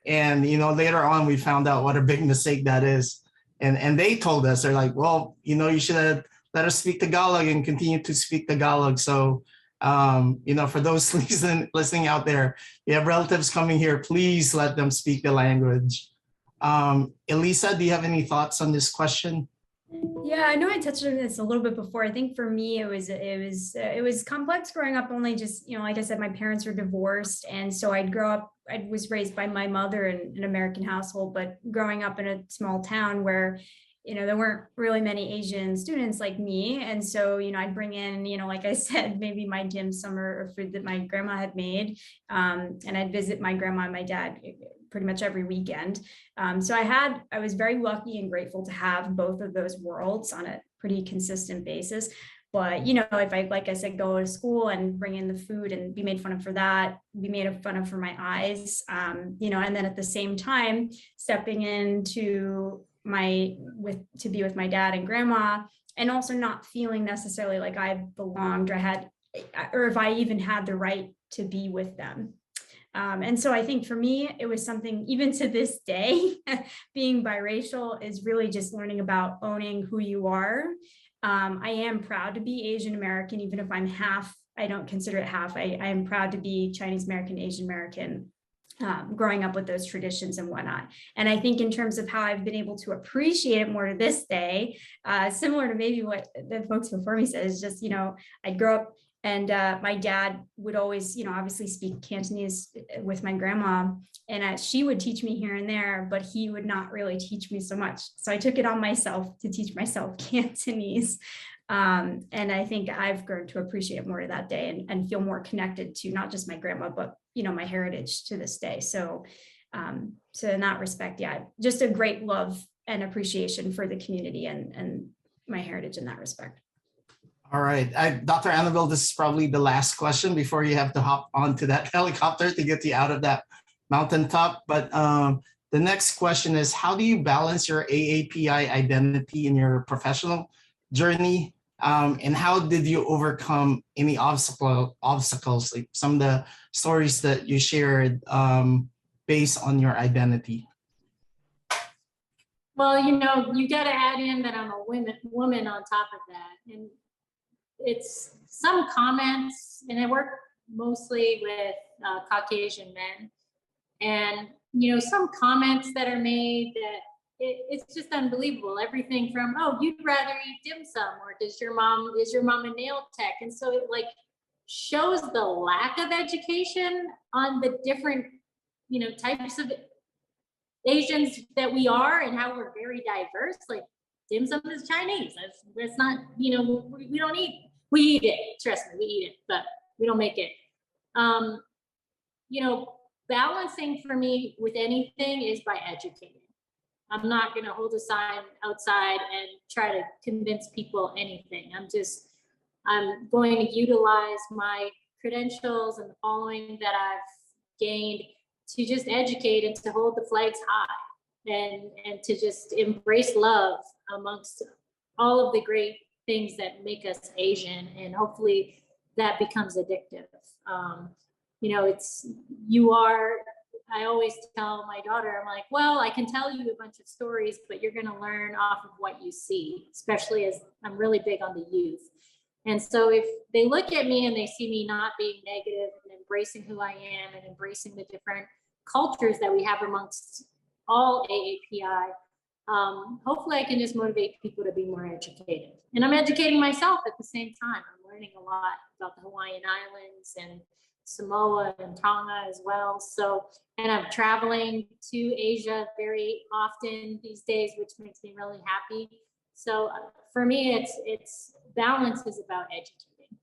And, you know, later on, we found out what a big mistake that is. And they told us, they're like, well, you know, you should have let us speak Tagalog and continue to speak Tagalog. So, you know, for those listening out there, you have relatives coming here, please let them speak the language. Elisa, do you have any thoughts on this question? Yeah, I know I touched on this a little bit before. I think for me, it was complex growing up. Only just, you know, like I said, my parents were divorced, and so I was raised by my mother in an American household, but growing up in a small town where, you know, there weren't really many Asian students like me. And so, you know, I'd bring in, you know, like I said, maybe my dim sum or food that my grandma had made. And I'd visit my grandma and my dad pretty much every weekend. So I was very lucky and grateful to have both of those worlds on a pretty consistent basis. But, you know, if I, like I said, go to school and bring in the food and be made fun of for that, be made fun of for my eyes, you know, and then at the same time, stepping into to be with my dad and grandma, and also not feeling necessarily like I belonged or if I even had the right to be with them. And so I think for me, it was something, even to this day, being biracial is really just learning about owning who you are. I am proud to be Asian American, even if I'm half. I don't consider it half. I am proud to be Chinese American, Asian American, growing up with those traditions and whatnot. And I think in terms of how I've been able to appreciate it more to this day, similar to maybe what the folks before me said, is just, you know, I'd grow up and my dad would always, you know, obviously speak Cantonese with my grandma, and she would teach me here and there, but he would not really teach me so much. So I took it on myself to teach myself Cantonese. And I think I've grown to appreciate more to that day and feel more connected to not just my grandma, but, you know, my heritage to this day. So, so in that respect, yeah, just a great love and appreciation for the community and my heritage in that respect. All right, Dr. Annabelle, this is probably the last question before you have to hop onto that helicopter to get you out of that mountaintop. But the next question is, how do you balance your AAPI identity in your professional journey? And how did you overcome any obstacles, like some of the stories that you shared based on your identity? Well, you know, you got to add in that I'm a woman on top of that. And it's some comments, and I work mostly with Caucasian men. And, you know, some comments that are made that it's just unbelievable. Everything from, oh, you'd rather eat dim sum, or is your mom a nail tech? And so it like shows the lack of education on the different, you know, types of Asians that we are and how we're very diverse. Like dim sum is Chinese. It's not, you know, we don't eat, we eat it. Trust me, we eat it, but we don't make it. You know, balancing for me with anything is by educating. I'm not going to hold a sign outside and try to convince people anything. I'm going to utilize my credentials and the following that I've gained to just educate and to hold the flags high and to just embrace love amongst all of the great things that make us Asian. And hopefully that becomes addictive. You know, I always tell my daughter, I'm like, well, I can tell you a bunch of stories, but you're going to learn off of what you see, especially as I'm really big on the youth. And so if they look at me and they see me not being negative and embracing who I am and embracing the different cultures that we have amongst all AAPI, hopefully I can just motivate people to be more educated. And I'm educating myself at the same time. I'm learning a lot about the Hawaiian Islands and Samoa and Tonga as well. So, and I'm traveling to Asia very often these days, which makes me really happy. So for me, it's balance is about educating.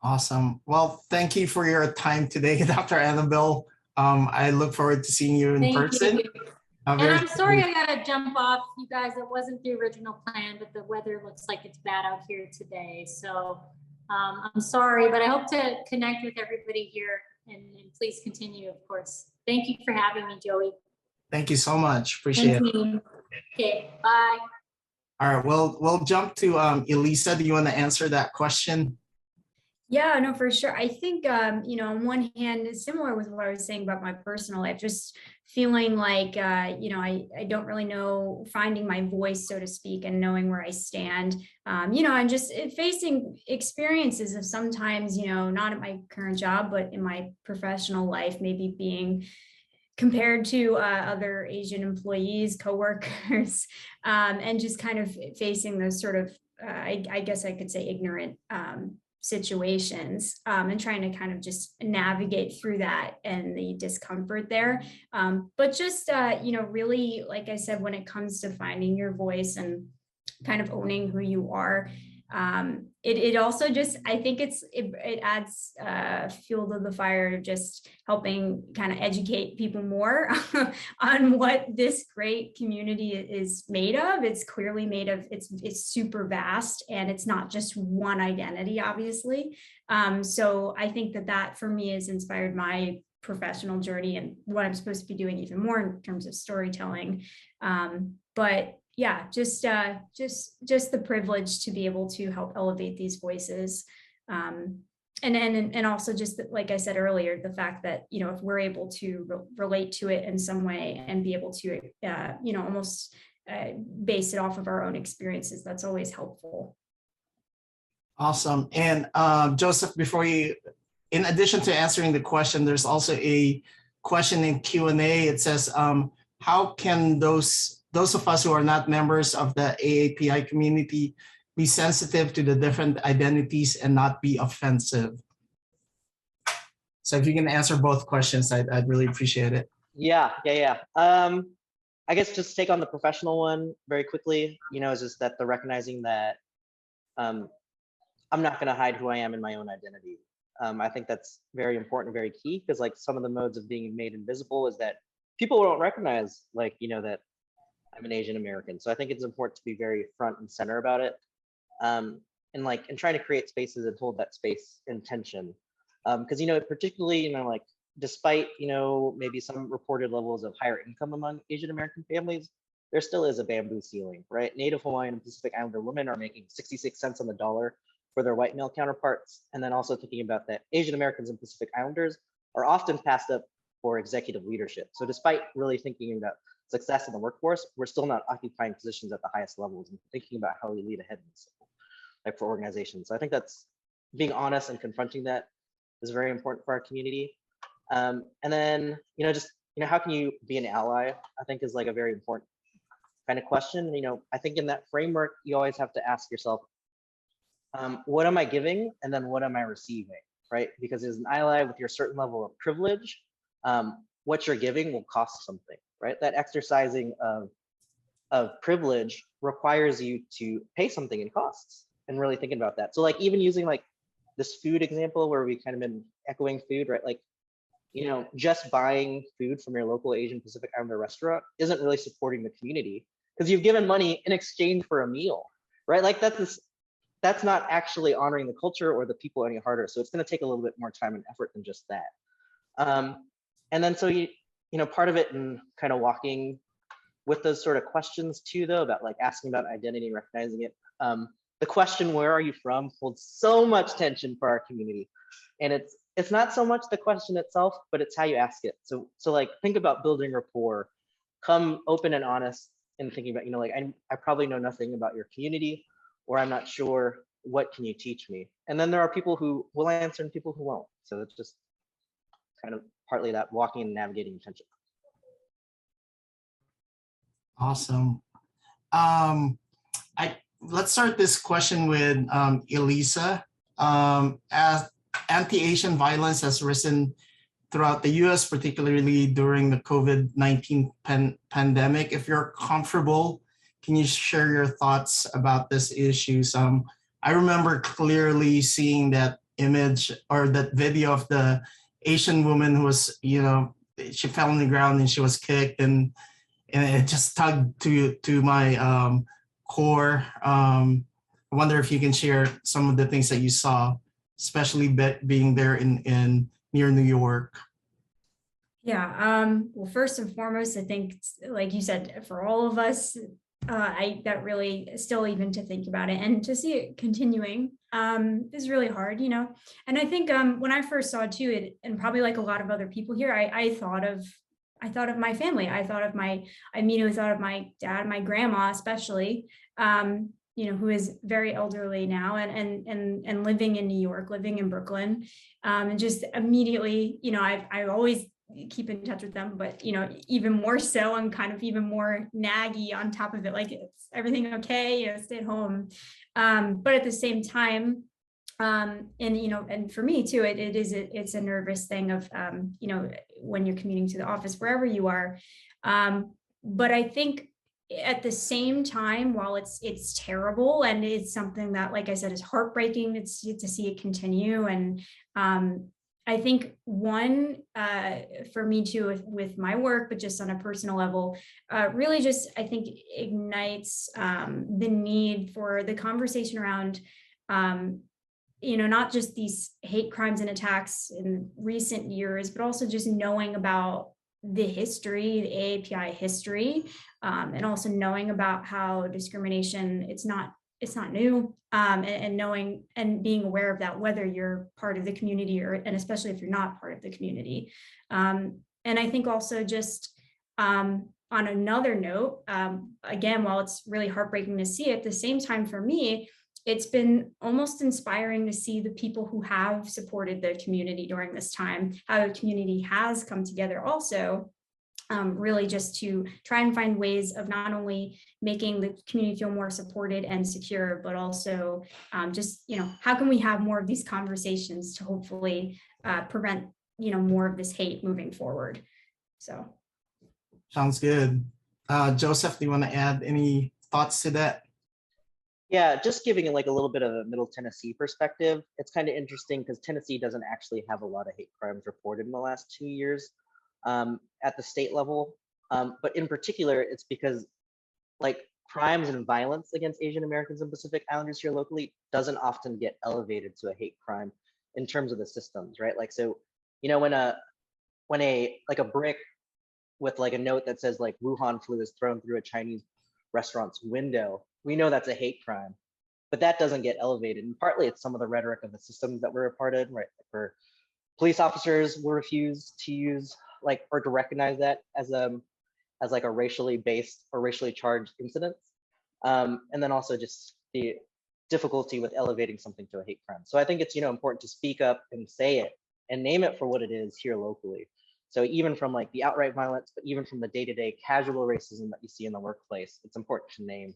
Awesome. Well, thank you for your time today, Dr. Annabelle. I look forward to seeing you in person. And I'm sorry I gotta jump off, you guys. It wasn't the original plan, but the weather looks like it's bad out here today. So I'm sorry, but I hope to connect with everybody here and please continue, of course. Thank you for having me, Joey. Thank you so much. Appreciate it. Okay, bye. All right, we'll jump to Elisa. Do you want to answer that question? Yeah, no, for sure. I think, you know, on one hand, it's similar with what I was saying about my personal life, just feeling like, you know, I don't really know, finding my voice, so to speak, and knowing where I stand, you know, and just facing experiences of sometimes, you know, not at my current job, but in my professional life, maybe being compared to other Asian employees, coworkers, and just kind of facing those sort of, I guess I could say, ignorant situations, and trying to kind of just navigate through that and the discomfort there. But just, you know, really, like I said, when it comes to finding your voice and kind of owning who you are, it also just, I think it adds fuel to the fire of just helping kind of educate people more on what this great community is made of. It's clearly made of, it's super vast, and it's not just one identity, obviously. So I think that for me has inspired my professional journey and what I'm supposed to be doing even more in terms of storytelling. But yeah, just the privilege to be able to help elevate these voices. And also just like I said earlier, the fact that, you know, if we're able to relate to it in some way and be able to, you know, almost base it off of our own experiences, that's always helpful. Awesome. And Joseph, before you, in addition to answering the question, there's also a question in Q&A. It says, how can those of us who are not members of the AAPI community be sensitive to the different identities and not be offensive? So if you can answer both questions, I'd really appreciate it. Yeah. I guess just take on the professional one very quickly, you know, is just that the recognizing that I'm not going to hide who I am in my own identity. I think that's very important, very key, because like some of the modes of being made invisible is that people don't recognize, like, you know, that I'm an Asian American. So I think it's important to be very front and center about it. and trying to create spaces and hold that space in tension. Because, particularly, like, despite, maybe some reported levels of higher income among Asian American families, there still is a bamboo ceiling, right? Native Hawaiian and Pacific Islander women are making 66 cents on the dollar for their white male counterparts. And then also thinking about that Asian Americans and Pacific Islanders are often passed up for executive leadership. So despite really thinking about success in the workforce, we're still not occupying positions at the highest levels and thinking about how we lead ahead in this, like, for organizations. So I think that's being honest and confronting that is very important for our community. And then, how can you be an ally? I think is like a very important kind of question. I think in that framework, you always have to ask yourself, what am I giving? And then what am I receiving, right? Because as an ally with your certain level of privilege, what you're giving will cost something, right? That exercising of privilege requires you to pay something in costs, and really thinking about that. So like even using like this food example where we kind of been echoing food, right? Like, just buying food from your local Asian Pacific Islander restaurant isn't really supporting the community because you've given money in exchange for a meal, right? Like that's not actually honoring the culture or the people any harder. So it's going to take a little bit more time and effort than just that. And then so part of it in kind of walking with those sort of questions too, though, about like asking about identity and recognizing it. The question, where are you from, holds so much tension for our community. And it's not so much the question itself, but it's how you ask it. So like think about building rapport, come open and honest and thinking about, like, I probably know nothing about your community, or I'm not sure, what can you teach me? And then there are people who will answer and people who won't. So it's just kind of partly that walking and navigating tension. Awesome. Let's start this question with Elisa. As anti-Asian violence has risen throughout the US, particularly during the COVID-19 pandemic, if you're comfortable, can you share your thoughts about this issues? I remember clearly seeing that image or that video of the Asian woman who was, she fell on the ground and she was kicked, and it just tugged to my core. I wonder if you can share some of the things that you saw, especially being there in near New York. Yeah, well, first and foremost, I think, like you said, for all of us, that really still, even to think about it and to see it continuing is really hard, And I think when I first saw it too, and probably like a lot of other people here, I thought of my family. I immediately thought of my dad, my grandma, especially, who is very elderly now and living in New York, living in Brooklyn, and just immediately, I always keep in touch with them, but even more so, I'm kind of even more naggy on top of it, like, it's everything okay, stay at home, but at the same time, and for me too, it's a nervous thing of when you're commuting to the office, wherever you are, but I think at the same time, while it's terrible and it's something that, like I said, is heartbreaking to see it continue, and I think one, for me too, with my work, but just on a personal level, really just, I think, ignites the need for the conversation around, not just these hate crimes and attacks in recent years, but also just knowing about the history, the AAPI history, and also knowing about how discrimination, it's not new, and knowing and being aware of that, whether you're part of the community and especially if you're not part of the community. And I think also just on another note, again, while it's really heartbreaking to see, at the same time, for me, it's been almost inspiring to see the people who have supported the community during this time, how the community has come together also, really just to try and find ways of not only making the community feel more supported and secure, but also just, how can we have more of these conversations to hopefully prevent, more of this hate moving forward. So. Sounds good. Joseph, do you want to add any thoughts to that? Yeah, just giving it like a little bit of a Middle Tennessee perspective. It's kind of interesting because Tennessee doesn't actually have a lot of hate crimes reported in the last 2 years at the state level. But in particular, it's because like crimes and violence against Asian Americans and Pacific Islanders here locally doesn't often get elevated to a hate crime in terms of the systems, right? Like, so, you know, when like a brick with like a note that says like Wuhan flu is thrown through a Chinese restaurant's window, we know that's a hate crime, but that doesn't get elevated. And partly it's some of the rhetoric of the systems that we're a part of, right? For police officers will refuse to use like, or to recognize that as like a racially based or racially charged incident. And then also just the difficulty with elevating something to a hate crime. So I think it's, you know, important to speak up and say it and name it for what it is here locally. So even from like the outright violence, but even from the day-to-day casual racism that you see in the workplace, it's important to name.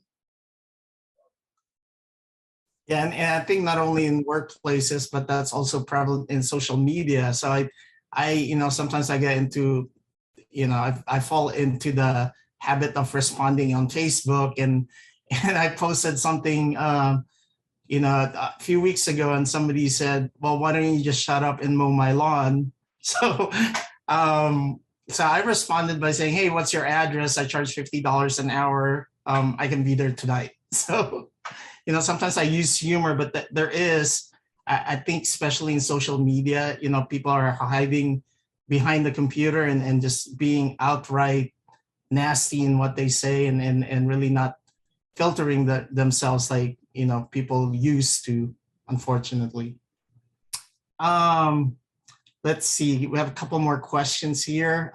Yeah, and I think not only in workplaces, but that's also prevalent in social media. So I you know, sometimes I get into, you know, I fall into the habit of responding on Facebook, and I posted something, you know, a few weeks ago, and somebody said, well, why don't you just shut up and mow my lawn? So, so I responded by saying, hey, what's your address? I charge $50 an hour. I can be there tonight. So, you know, sometimes I use humor, but there is, I think, especially in social media, you know, people are hiding behind the computer and just being outright nasty in what they say, and really not filtering themselves like, you know, people used to, unfortunately. Let's see, we have a couple more questions here.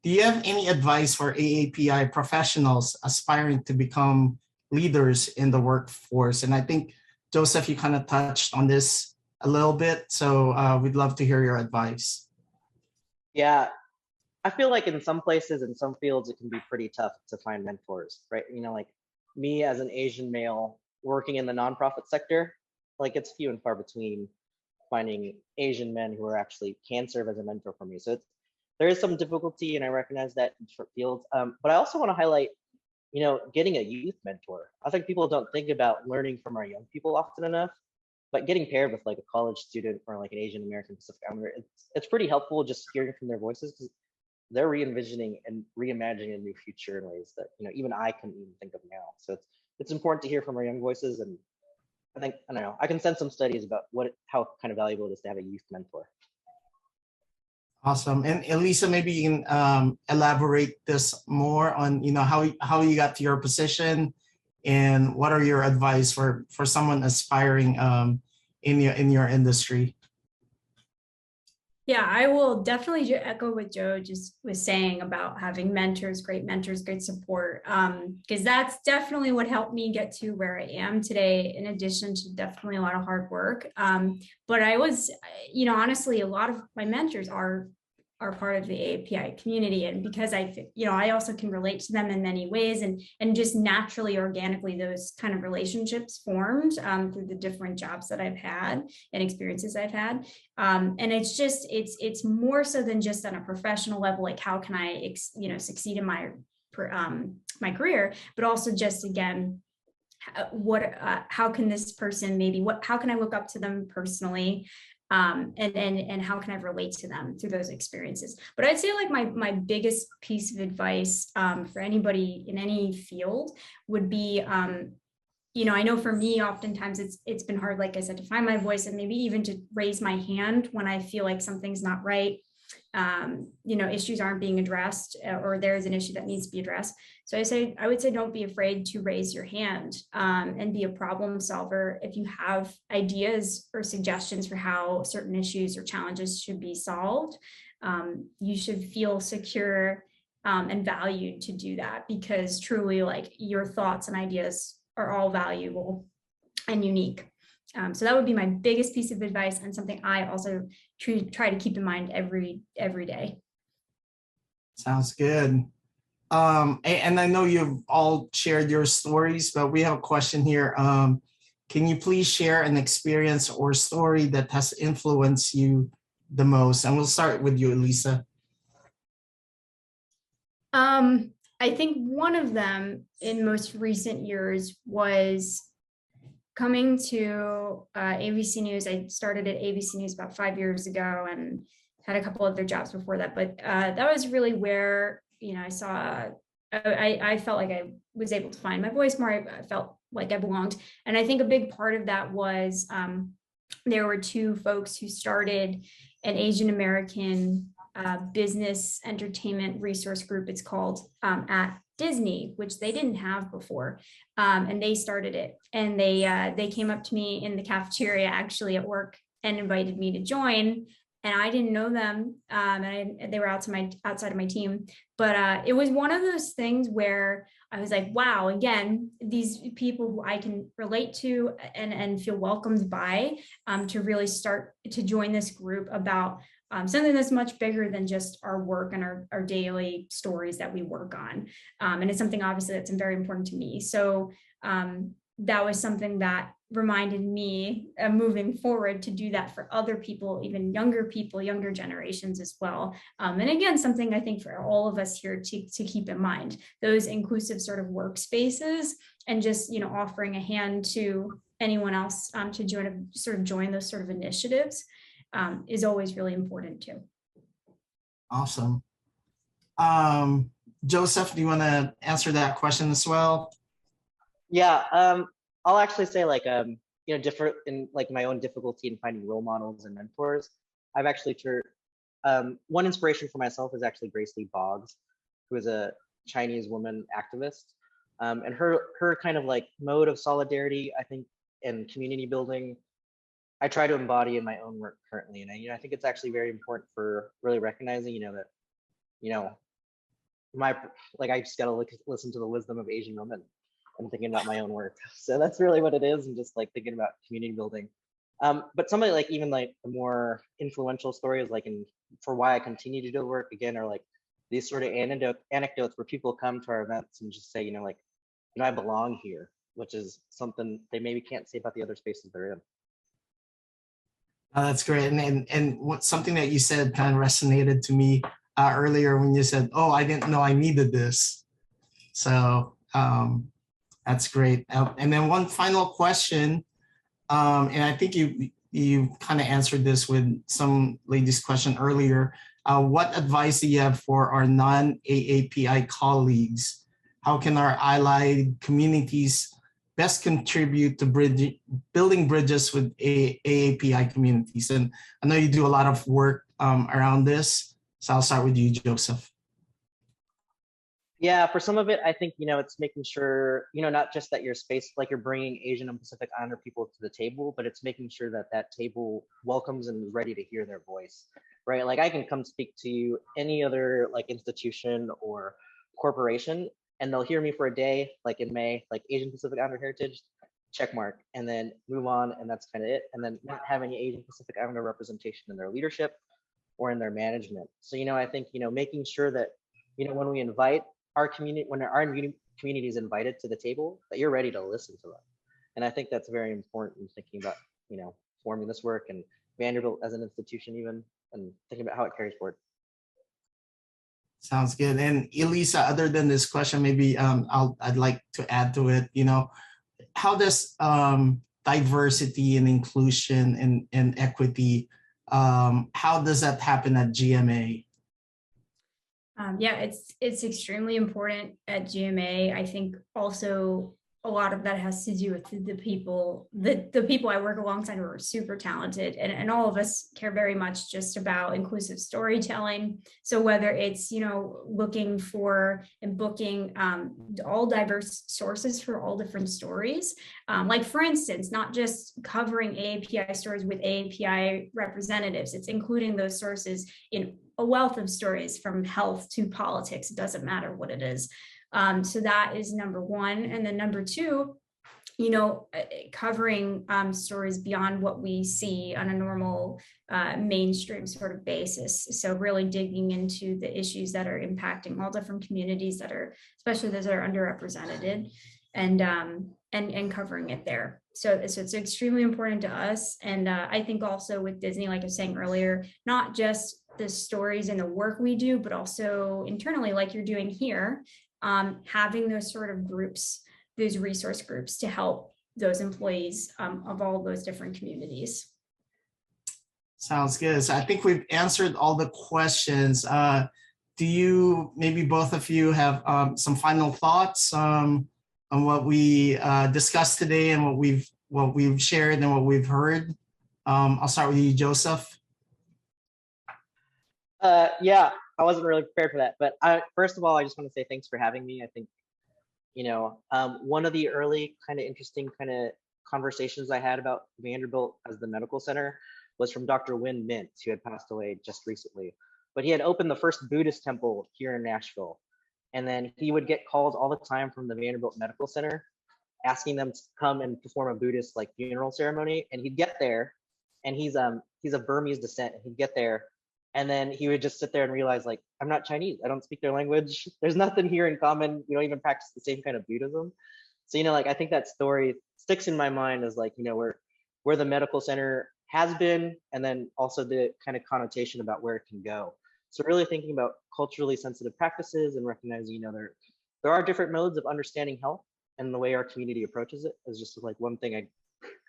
Do you have any advice for AAPI professionals aspiring to become leaders in the workforce? And I think, Joseph, you kind of touched on this a little bit, so we'd love to hear your advice. Yeah, I feel like in some places, in some fields, it can be pretty tough to find mentors, right? You know, like me as an Asian male working in the nonprofit sector, like it's few and far between finding Asian men who are actually can serve as a mentor for me. So there is some difficulty, and I recognize that in short fields. But I also want to highlight, you know, getting a youth mentor. I think people don't think about learning from our young people often enough, but getting paired with like a college student or like an Asian American Pacific Islander, it's pretty helpful just hearing from their voices, because they're re-envisioning and reimagining a new future in ways that, you know, even I couldn't even think of now. So it's important to hear from our young voices, and I think, I don't know, I can send some studies about how kind of valuable it is to have a youth mentor. Awesome. And Elisa, maybe you can elaborate this more on, you know, how you got to your position, and what are your advice for someone aspiring in your industry? Yeah, I will definitely echo what Joe just was saying about having mentors, great support, because that's definitely what helped me get to where I am today, in addition to definitely a lot of hard work. But I was, you know, honestly, a lot of my mentors are part of the AAPI community, and because I also can relate to them in many ways, and just naturally, organically, those kind of relationships formed through the different jobs that I've had and experiences I've had. And it's just, it's more so than just on a professional level, like how can I, succeed in my career, but also just, again, how can this person how can I look up to them personally? And how can I relate to them through those experiences? But I'd say like my biggest piece of advice for anybody in any field would be, I know for me, oftentimes it's been hard, like I said, to find my voice, and maybe even to raise my hand when I feel like something's not right. Issues aren't being addressed, or there's an issue that needs to be addressed. So I would say, don't be afraid to raise your hand and be a problem solver. If you have ideas or suggestions for how certain issues or challenges should be solved, you should feel secure and valued to do that, because truly, like, your thoughts and ideas are all valuable and unique. So that would be my biggest piece of advice, and something I also try to keep in mind every day. Sounds good. And I know you've all shared your stories, but we have a question here. Can you please share an experience or story that has influenced you the most? And we'll start with you, Elisa. I think one of them in most recent years was coming to ABC News. I started at ABC News about 5 years ago and had a couple other jobs before that. But that was really where, I saw I felt like I was able to find my voice more. I felt like I belonged. And I think a big part of that was there were two folks who started an Asian American business entertainment resource group, it's called, at Disney, which they didn't have before. And they started it. And they came up to me in the cafeteria actually at work and invited me to join. And I didn't know them, and they were outside of my team. But it was one of those things where I was like, wow, again, these people who I can relate to and feel welcomed by, to really start to join this group about something that's much bigger than just our work and our daily stories that we work on. And it's something obviously that's very important to me. So that was something that reminded me moving forward to do that for other people, even younger people, younger generations as well. And again, something I think for all of us here to keep in mind, those inclusive sort of workspaces, and just, you know, offering a hand to anyone else to join those sort of initiatives is always really important too. Awesome. Joseph, do you want to answer that question as well? Yeah, I'll actually say, like, you know, different in like my own difficulty in finding role models and mentors. I've actually one inspiration for myself is actually Grace Lee Boggs, who is a Chinese woman activist, and her kind of like mode of solidarity, I think, and community building, I try to embody in my own work currently. And I think it's actually very important for really recognizing, you know, that, you know, I just gotta listen to the wisdom of Asian women. I'm thinking about my own work. So that's really what it is, and just like thinking about community building. But some of like even like the more influential stories, like for why I continue to do the work again, are like these sort of anecdotes where people come to our events and just say, you know, like, you know, I belong here, which is something they maybe can't say about the other spaces they're in. That's great. And what something that you said kind of resonated to me earlier when you said, "Oh, I didn't know I needed this." So that's great. And then one final question, and I think you kind of answered this with some lady's question earlier. What advice do you have for our non-AAPI colleagues? How can our allied communities best contribute to building bridges with AAPI communities? And I know you do a lot of work around this, so I'll start with you, Joseph. Yeah, for some of it, I think, you know, it's making sure, you know, not just that your space, like you're bringing Asian and Pacific Islander people to the table, but it's making sure that that table welcomes and is ready to hear their voice, right? Like I can come speak to any other like institution or corporation, and they'll hear me for a day, like in May, like Asian Pacific Islander heritage, check mark, and then move on, and that's kind of it. And then not have any Asian Pacific Islander representation in their leadership or in their management. So, you know, I think, you know, making sure that, you know, when we invite our community, when our community is invited to the table, that you're ready to listen to them. And I think that's very important in thinking about, you know, forming this work and Vanderbilt as an institution even, and thinking about how it carries forward. Sounds good. And Elisa, other than this question, maybe I'd like to add to it, you know, how does diversity and inclusion and equity, how does that happen at GMA? Yeah, it's extremely important at GMA. I think also a lot of that has to do with the people I work alongside who are super talented, and all of us care very much just about inclusive storytelling. So whether it's, you know, looking for and booking all diverse sources for all different stories, like for instance, not just covering AAPI stories with AAPI representatives, it's including those sources in a wealth of stories from health to politics. It doesn't matter what it is. So that is number one. And then number two, you know, covering stories beyond what we see on a normal mainstream sort of basis. So really digging into the issues that are impacting all different communities that are, especially those that are underrepresented, and covering it there. So it's extremely important to us. And I think also with Disney, like I was saying earlier, not just the stories and the work we do, but also internally, like you're doing here, having those sort of groups, those resource groups to help those employees of all those different communities. Sounds good. So I think we've answered all the questions. do you, maybe both of you have some final thoughts on what we discussed today and what we've shared and what we've heard? I'll start with you, Joseph. Yeah, I wasn't really prepared for that, but first of all, I just want to say thanks for having me. I think, one of the early kind of interesting kind of conversations I had about Vanderbilt as the medical center was from Dr. Wynn Mintz, who had passed away just recently. But he had opened the first Buddhist temple here in Nashville. And then he would get calls all the time from the Vanderbilt Medical Center asking them to come and perform a Buddhist like funeral ceremony. And he'd get there, and he's of Burmese descent. And he'd get there, and then he would just sit there and realize, like, I'm not Chinese. I don't speak their language. There's nothing here in common. We don't even practice the same kind of Buddhism. So, like, I think that story sticks in my mind as like, where the medical center has been, and then also the kind of connotation about where it can go. So really thinking about culturally sensitive practices and recognizing, there are different modes of understanding health, and the way our community approaches it is just like one thing I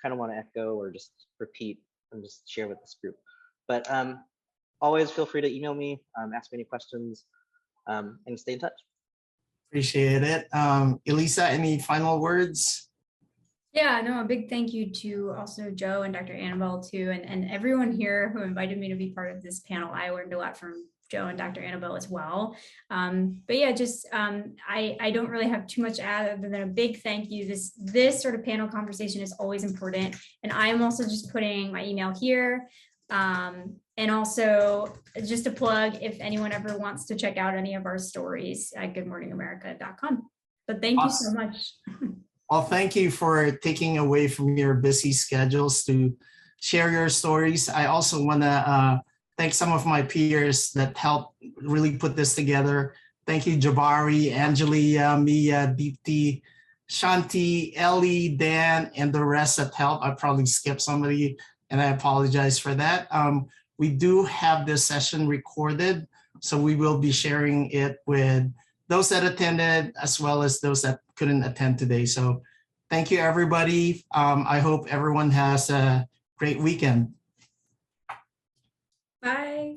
kind of want to echo or just repeat and just share with this group. But always feel free to email me, ask me any questions, and stay in touch. Appreciate it. Elisa, any final words? Yeah, no, a big thank you to also Joe and Dr. Annabelle too, and everyone here who invited me to be part of this panel. I learned a lot from Joe and Dr. Annabelle as well. But yeah, just I don't really have too much to add other than a big thank you. This sort of panel conversation is always important. And I'm also just putting my email here. And also just a plug, if anyone ever wants to check out any of our stories at goodmorningamerica.com. But thank you so much. Well, thank you for taking away from your busy schedules to share your stories. I also want to thank some of my peers that helped really put this together. Thank you, Jabari, Angelia, Mia, Deepti, Shanti, Ellie, Dan, and the rest that helped. I probably skipped somebody, and I apologize for that. We do have this session recorded, so we will be sharing it with those that attended as well as those that couldn't attend today. So thank you, everybody. I hope everyone has a great weekend. Bye.